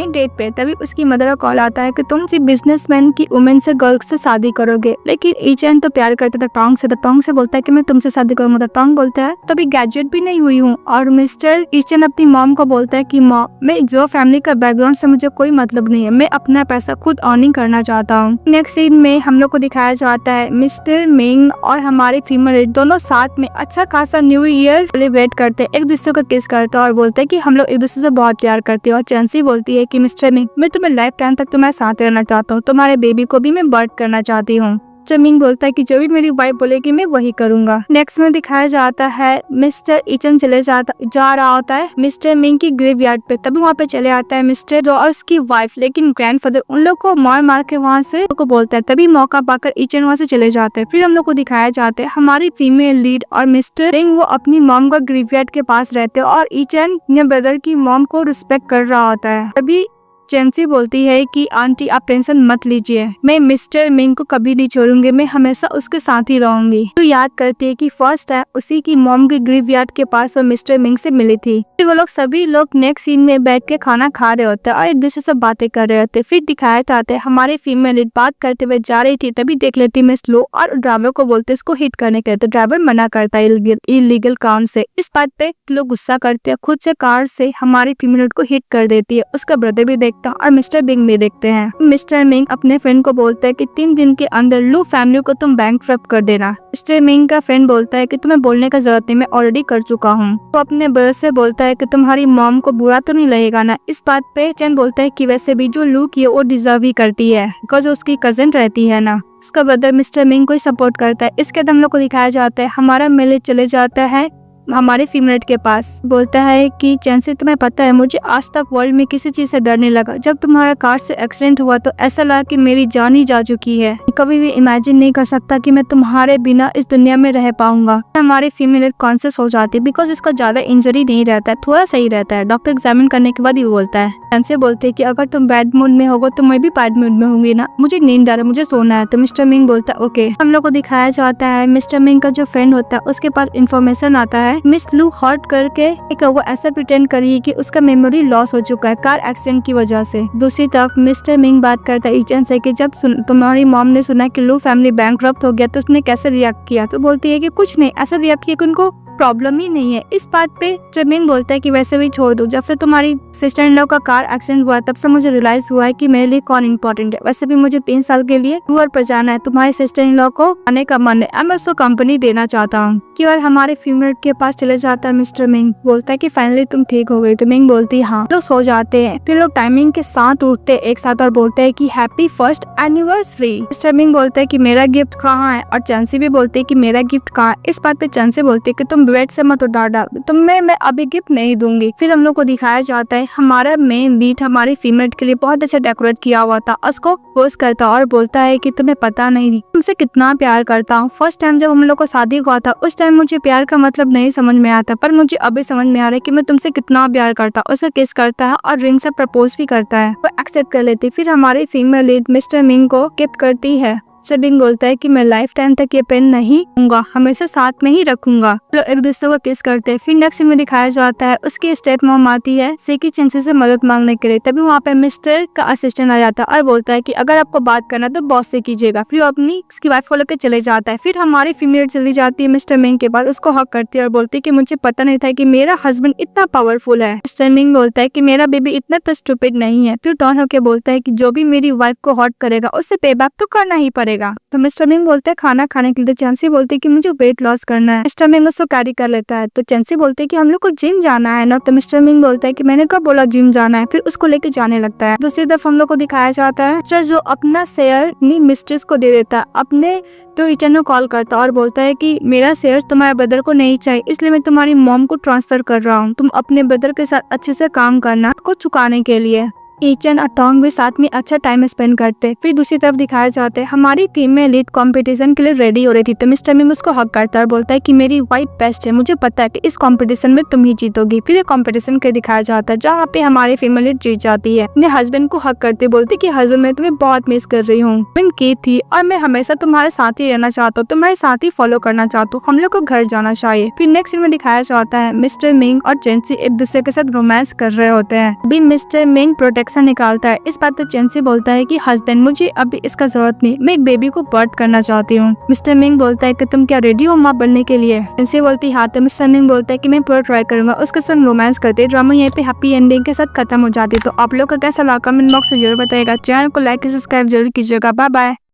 Speaker 1: डेट पे। तभी उसकी मदर का कॉल आता है कि तुम सिर्फ बिजनेसमैन की वुमेन से गर्ल से शादी करोगे, लेकिन ईचन तो प्यार करता था टोंग से, तो टोंग से बोलता है कि मैं तुमसे शादी करूंगा, तो टोंग बोलता है तभी ग्रेजुएट भी नहीं हुई हूँ। और मिस्टर ईचन अपनी मॉम को बोलता है कि मॉम, मैं जो फैमिली का बैकग्राउंड से मुझे कोई मतलब नहीं है, मैं अपना पैसा खुद अर्निंग करना चाहता हूँ। नेक्स्ट सीन में हम लोग को दिखाया जाता है मिस्टर मिंग और हमारे फीमेल दोनों साथ में अच्छा खासा न्यू ईयर सेलिब्रेट करते हैं, एक दूसरे को किस करते हैं और बोलते हैं कि हम लोग एक दूसरे से बहुत प्यार करते हैं। और चेंसी बोलती है कि मिस्टर मिंग, मैं तुम्हें लाइफ टाइम तक तुम्हारे साथ रहना चाहता हूँ, तुम्हारे बेबी को भी मैं बर्थ करना चाहती हूँ। मिंग बोलता है कि जो भी मेरी वाइफ बोलेगी मैं वही करूंगा। नेक्स्ट में दिखाया जाता है मिस्टर ईचन जा रहा होता है मिस्टर मिंग की ग्रेवयार्ड पे, तभी वहाँ पे चले आता है मिस्टर जॉर्ज की वाइफ, लेकिन ग्रैंडफादर उन लोग को मार के वहाँ से को बोलता है, तभी मौका पाकर ईचन वहाँ से चले जाते हैं। फिर हम लोग को दिखाया जाता है हमारी फीमेल लीड और मिस्टर मिंग वो अपनी मॉम का ग्रेवयार्ड के पास रहते हैं और ईचन अपने ब्रदर की मॉम को रिस्पेक्ट कर रहा होता है। तभी चेंसी बोलती है कि आंटी आप टेंशन मत लीजिए, मैं मिस्टर मिंग को कभी नहीं छोड़ूंगी, मैं हमेशा उसके साथ ही रहूंगी। तो याद करती है कि फर्स्ट टाइम उसी की मॉम के ग्रेवयार्ड के पास वो मिस्टर मिंग से मिली थी। फिर वो लोग सभी लोग नेक्स्ट सीन में बैठ के खाना खा रहे होते हैं और एक दूसरे से बातें कर रहे होते हैं। फिर दिखाया जाता है हमारे फीमेल लीड बात करते हुए जा रही थी, तभी देख लेती मैं स्लो और ड्राइवर को बोलते इसको हिट करने के, तो ड्राइवर मना करता है इलीगल काउंट से। इस बात पे लोग गुस्सा करते हैं, खुद से कार से हमारी फीमेल लीड को हिट कर देती है। उसका ब्रदर भी देखता और मिस्टर मिंग भी देखते हैं। मिस्टर मिंग अपने फ्रेंड को बोलता है कि 3 दिन के अंदर लू फैमिली को तुम बैंकक्रप्ट कर देना। मिस्टर मिंग का फ्रेंड बोलता है कि तुम्हें बोलने का जरूरत नहीं, मैं ऑलरेडी कर चुका हूँ। तो अपने ब्रदर से बोलता है कि तुम्हारी मॉम को बुरा तो नहीं लगेगा ना। इस बात पे चेन बोलता है कि वैसे भी जो लू की है वो डिजर्व ही करती है, बिकॉज उसकी कजन रहती है ना। उसका ब्रदर मिस्टर मिंग को ही सपोर्ट करता है। इसके बाद हम लोग को दिखाया जाता है हमारा मेले चले जाता है हमारे फीमेल के पास, बोलता है कि चेंसी तुम्हें पता है मुझे आज तक वर्ल्ड में किसी चीज से डर नहीं लगा, जब तुम्हारा कार से एक्सीडेंट हुआ तो ऐसा लगा कि मेरी जान ही जा चुकी है, कभी भी इमेजिन नहीं कर सकता कि मैं तुम्हारे बिना इस दुनिया में रह पाऊंगा। हमारे फीमेल कॉन्शियस हो जाती है बिकॉज इसका ज्यादा इंजरी नहीं रहता है, थोड़ा सही रहता है। डॉक्टर एग्जामिन करने के बाद ही बोलता है। चेंसी बोलते है कि अगर तुम बैड मूड में होगो तो मैं भी बैड मूड में होंगी ना, मुझे नींद आ रहा है, मुझे सोना है। तो मिस्टर मिंग बोलता है ओके। हम लोग को दिखाया जाता है मिस्टर मिंग का जो फ्रेंड होता है उसके पास इन्फॉर्मेशन आता है मिस लू हर्ट करके वो ऐसा प्रिटेंड करी कि उसका मेमोरी लॉस हो चुका है कार एक्सीडेंट की वजह से। दूसरी तरफ मिस्टर मिंग बात करता है ईचन से कि जब तुम्हारी मॉम ने सुना कि लू फैमिली बैंकक्रप्ट हो गया तो उसने कैसे रिएक्ट किया, तो बोलती है कि कुछ नहीं, ऐसा रिएक्ट किया कि उनको प्रॉब्लम ही नहीं है। इस बात पे जमीन बोलता है कि वैसे भी छोड़ दो, जब से तुम्हारी सिस्टर इन लॉ का कार एक्सीडेंट हुआ तब से मुझे रियलाइज हुआ है कि मेरे लिए कौन इम्पोर्टेंट है। वैसे भी मुझे 3 साल के लिए टूर पर जाना है, तुम्हारे सिस्टर इन लॉ को आने का मन है, मैं उसको कंपनी देना चाहता हूँ। कि और हमारे फीमेल के पास चले जाता है मिस्टर मिंग, बोलता है कि फाइनली तुम ठीक हो गई। तो मिंग बोलती है हाँ। लोग सो जाते हैं, फिर लोग टाइमिंग के साथ उठते एक साथ और बोलते है कि happy first anniversary. Mister Ming बोलता है कि मेरा गिफ्ट कहाँ है, और चेंसी भी बोलती है कि मेरा गिफ्ट कहाँ है। इस बात पे चेंसी बोलती है कि तुम बेड से मत उठा डाल, तुम्हें मैं अभी गिफ्ट नहीं दूंगी। फिर हम लोग को दिखाया जाता है हमारा मेन लीड हमारी फीमेल के लिए बहुत अच्छा डेकोरेट किया हुआ था, उसको पोस्ट करता और बोलता है कि तुम्हें पता नहीं तुमसे कितना प्यार करता हूँ। फर्स्ट टाइम जब हम लोग को शादी हुआ था उस टाइम मुझे प्यार का मतलब नहीं समझ में आता, पर मुझे अभी समझ में आ रहा है कि मैं तुमसे कितना प्यार करता हूँ। उसे किस करता है और रिंग से प्रपोज भी करता है, वो एक्सेप्ट कर लेती। फिर हमारी फीमेल लीड मिस्टर मिंग को गिफ्ट करती है। मिंग बोलता है कि मैं लाइफ टाइम तक ये पेन नहीं दूंगा, हमेशा साथ में ही रखूंगा। तो एक दूसरे को किस करते हैं। फिर नेक्स्ट में दिखाया जाता है उसकी स्टेप मॉम आती है सेकी चेंसी से मदद मांगने के लिए, तभी वहाँ पे मिस्टर का असिस्टेंट आ जाता है और बोलता है कि अगर आपको बात करना तो बॉस से कीजिएगा। फिर वो अपनी उसकी वाइफ को लेकर चले जाता है। फिर हमारी फीमेल चली जाती है मिस्टर मिंग के पास, उसको हक करती है और बोलती है कि मुझे पता नहीं था कि मेरा हस्बैंड इतना पावरफुल है। मिस्टर मिंग बोलता है कि मेरा बेबी इतना तो स्टूपिड नहीं है। फिर टर्न होकर बोलता है कि जो भी मेरी वाइफ को हर्ट करेगा उससे पे बैक तो करना ही पड़ेगा। तो मिस्टर मिंग बोलते हैं खाना खाने के लिए। चेंसी बोलती है कि मुझे वेट लॉस करना है। मिस्टर मिंग उसको कैरी कर लेता है। तो चेंसी बोलते है कि हम लोग को जिम जाना है ना। तो मिस्टर मिंग बोलता है कि मैंने कब बोला जिम जाना है, फिर उसको लेके जाने लगता है। दूसरी तरफ हम लोग को दिखाया जाता है जो अपना शेयर अपनी मिस्ट्रेस को दे देता है, अपने तो ईचन को कॉल करता है और बोलता है कि मेरा शेयर तुम्हारे ब्रदर को नहीं चाहिए, इसलिए मैं तुम्हारी मॉम को ट्रांसफर कर रहा हूँ, तुम अपने ब्रदर के साथ अच्छे से काम करना को चुकाने के लिए। ईचन और टोंग भी साथ में अच्छा टाइम स्पेंड करते। फिर दूसरी तरफ दिखाया जाता है हमारी टीम में लीड कंपटीशन के लिए रेडी हो रही थी। तो मिस्टर मिंग उसको हक करता है और बोलता है कि मेरी वाइफ बेस्ट है, मुझे पता है कि इस कंपटीशन में तुम ही जीतोगी। फिर ये कंपटीशन के दिखाया जाता है जहाँ पे हमारी फीमेल लीड जीत जाती है। अपने हस्बैंड को हक करते बोलती कि हस्बैंड मैं तुम्हें बहुत मिस कर रही हूँ, मैं की थी और मैं हमेशा तुम्हारे साथ ही रहना चाहता हूँ, तुम्हारे साथ ही फॉलो करना चाहता हूँ, हम लोग को घर जाना चाहिए। फिर नेक्स्ट सीन में दिखाया जाता है मिस्टर मिंग और चेंसी एक दूसरे के साथ रोमांस कर रहे होते हैं। भी मिस्टर मिंग प्रोटेक्ट इंजेक्शन निकालता है। इस बात पर चेंसी बोलता है कि हस्बैंड मुझे अभी इसका जरूरत नहीं, मैं एक बेबी को बर्थ करना चाहती हूँ। मिस्टर मिंग बोलता है कि तुम क्या रेडी हो माँ बनने के लिए? चेंसी बोलती हाँ। तो मिस्टर मिंग बोलता है कि मैं पूरा ट्राई करूंगा। उसके साथ रोमांस करते ड्रामा यहीं पे हैप्पी एंडिंग के साथ खत्म हो जाती है। तो आप लोग का कैसा लगा कमेंट बॉक्स में जरूर बताइएगा। चैनल को लाइक सब्सक्राइब जरूर कीजिएगा। Bye bye.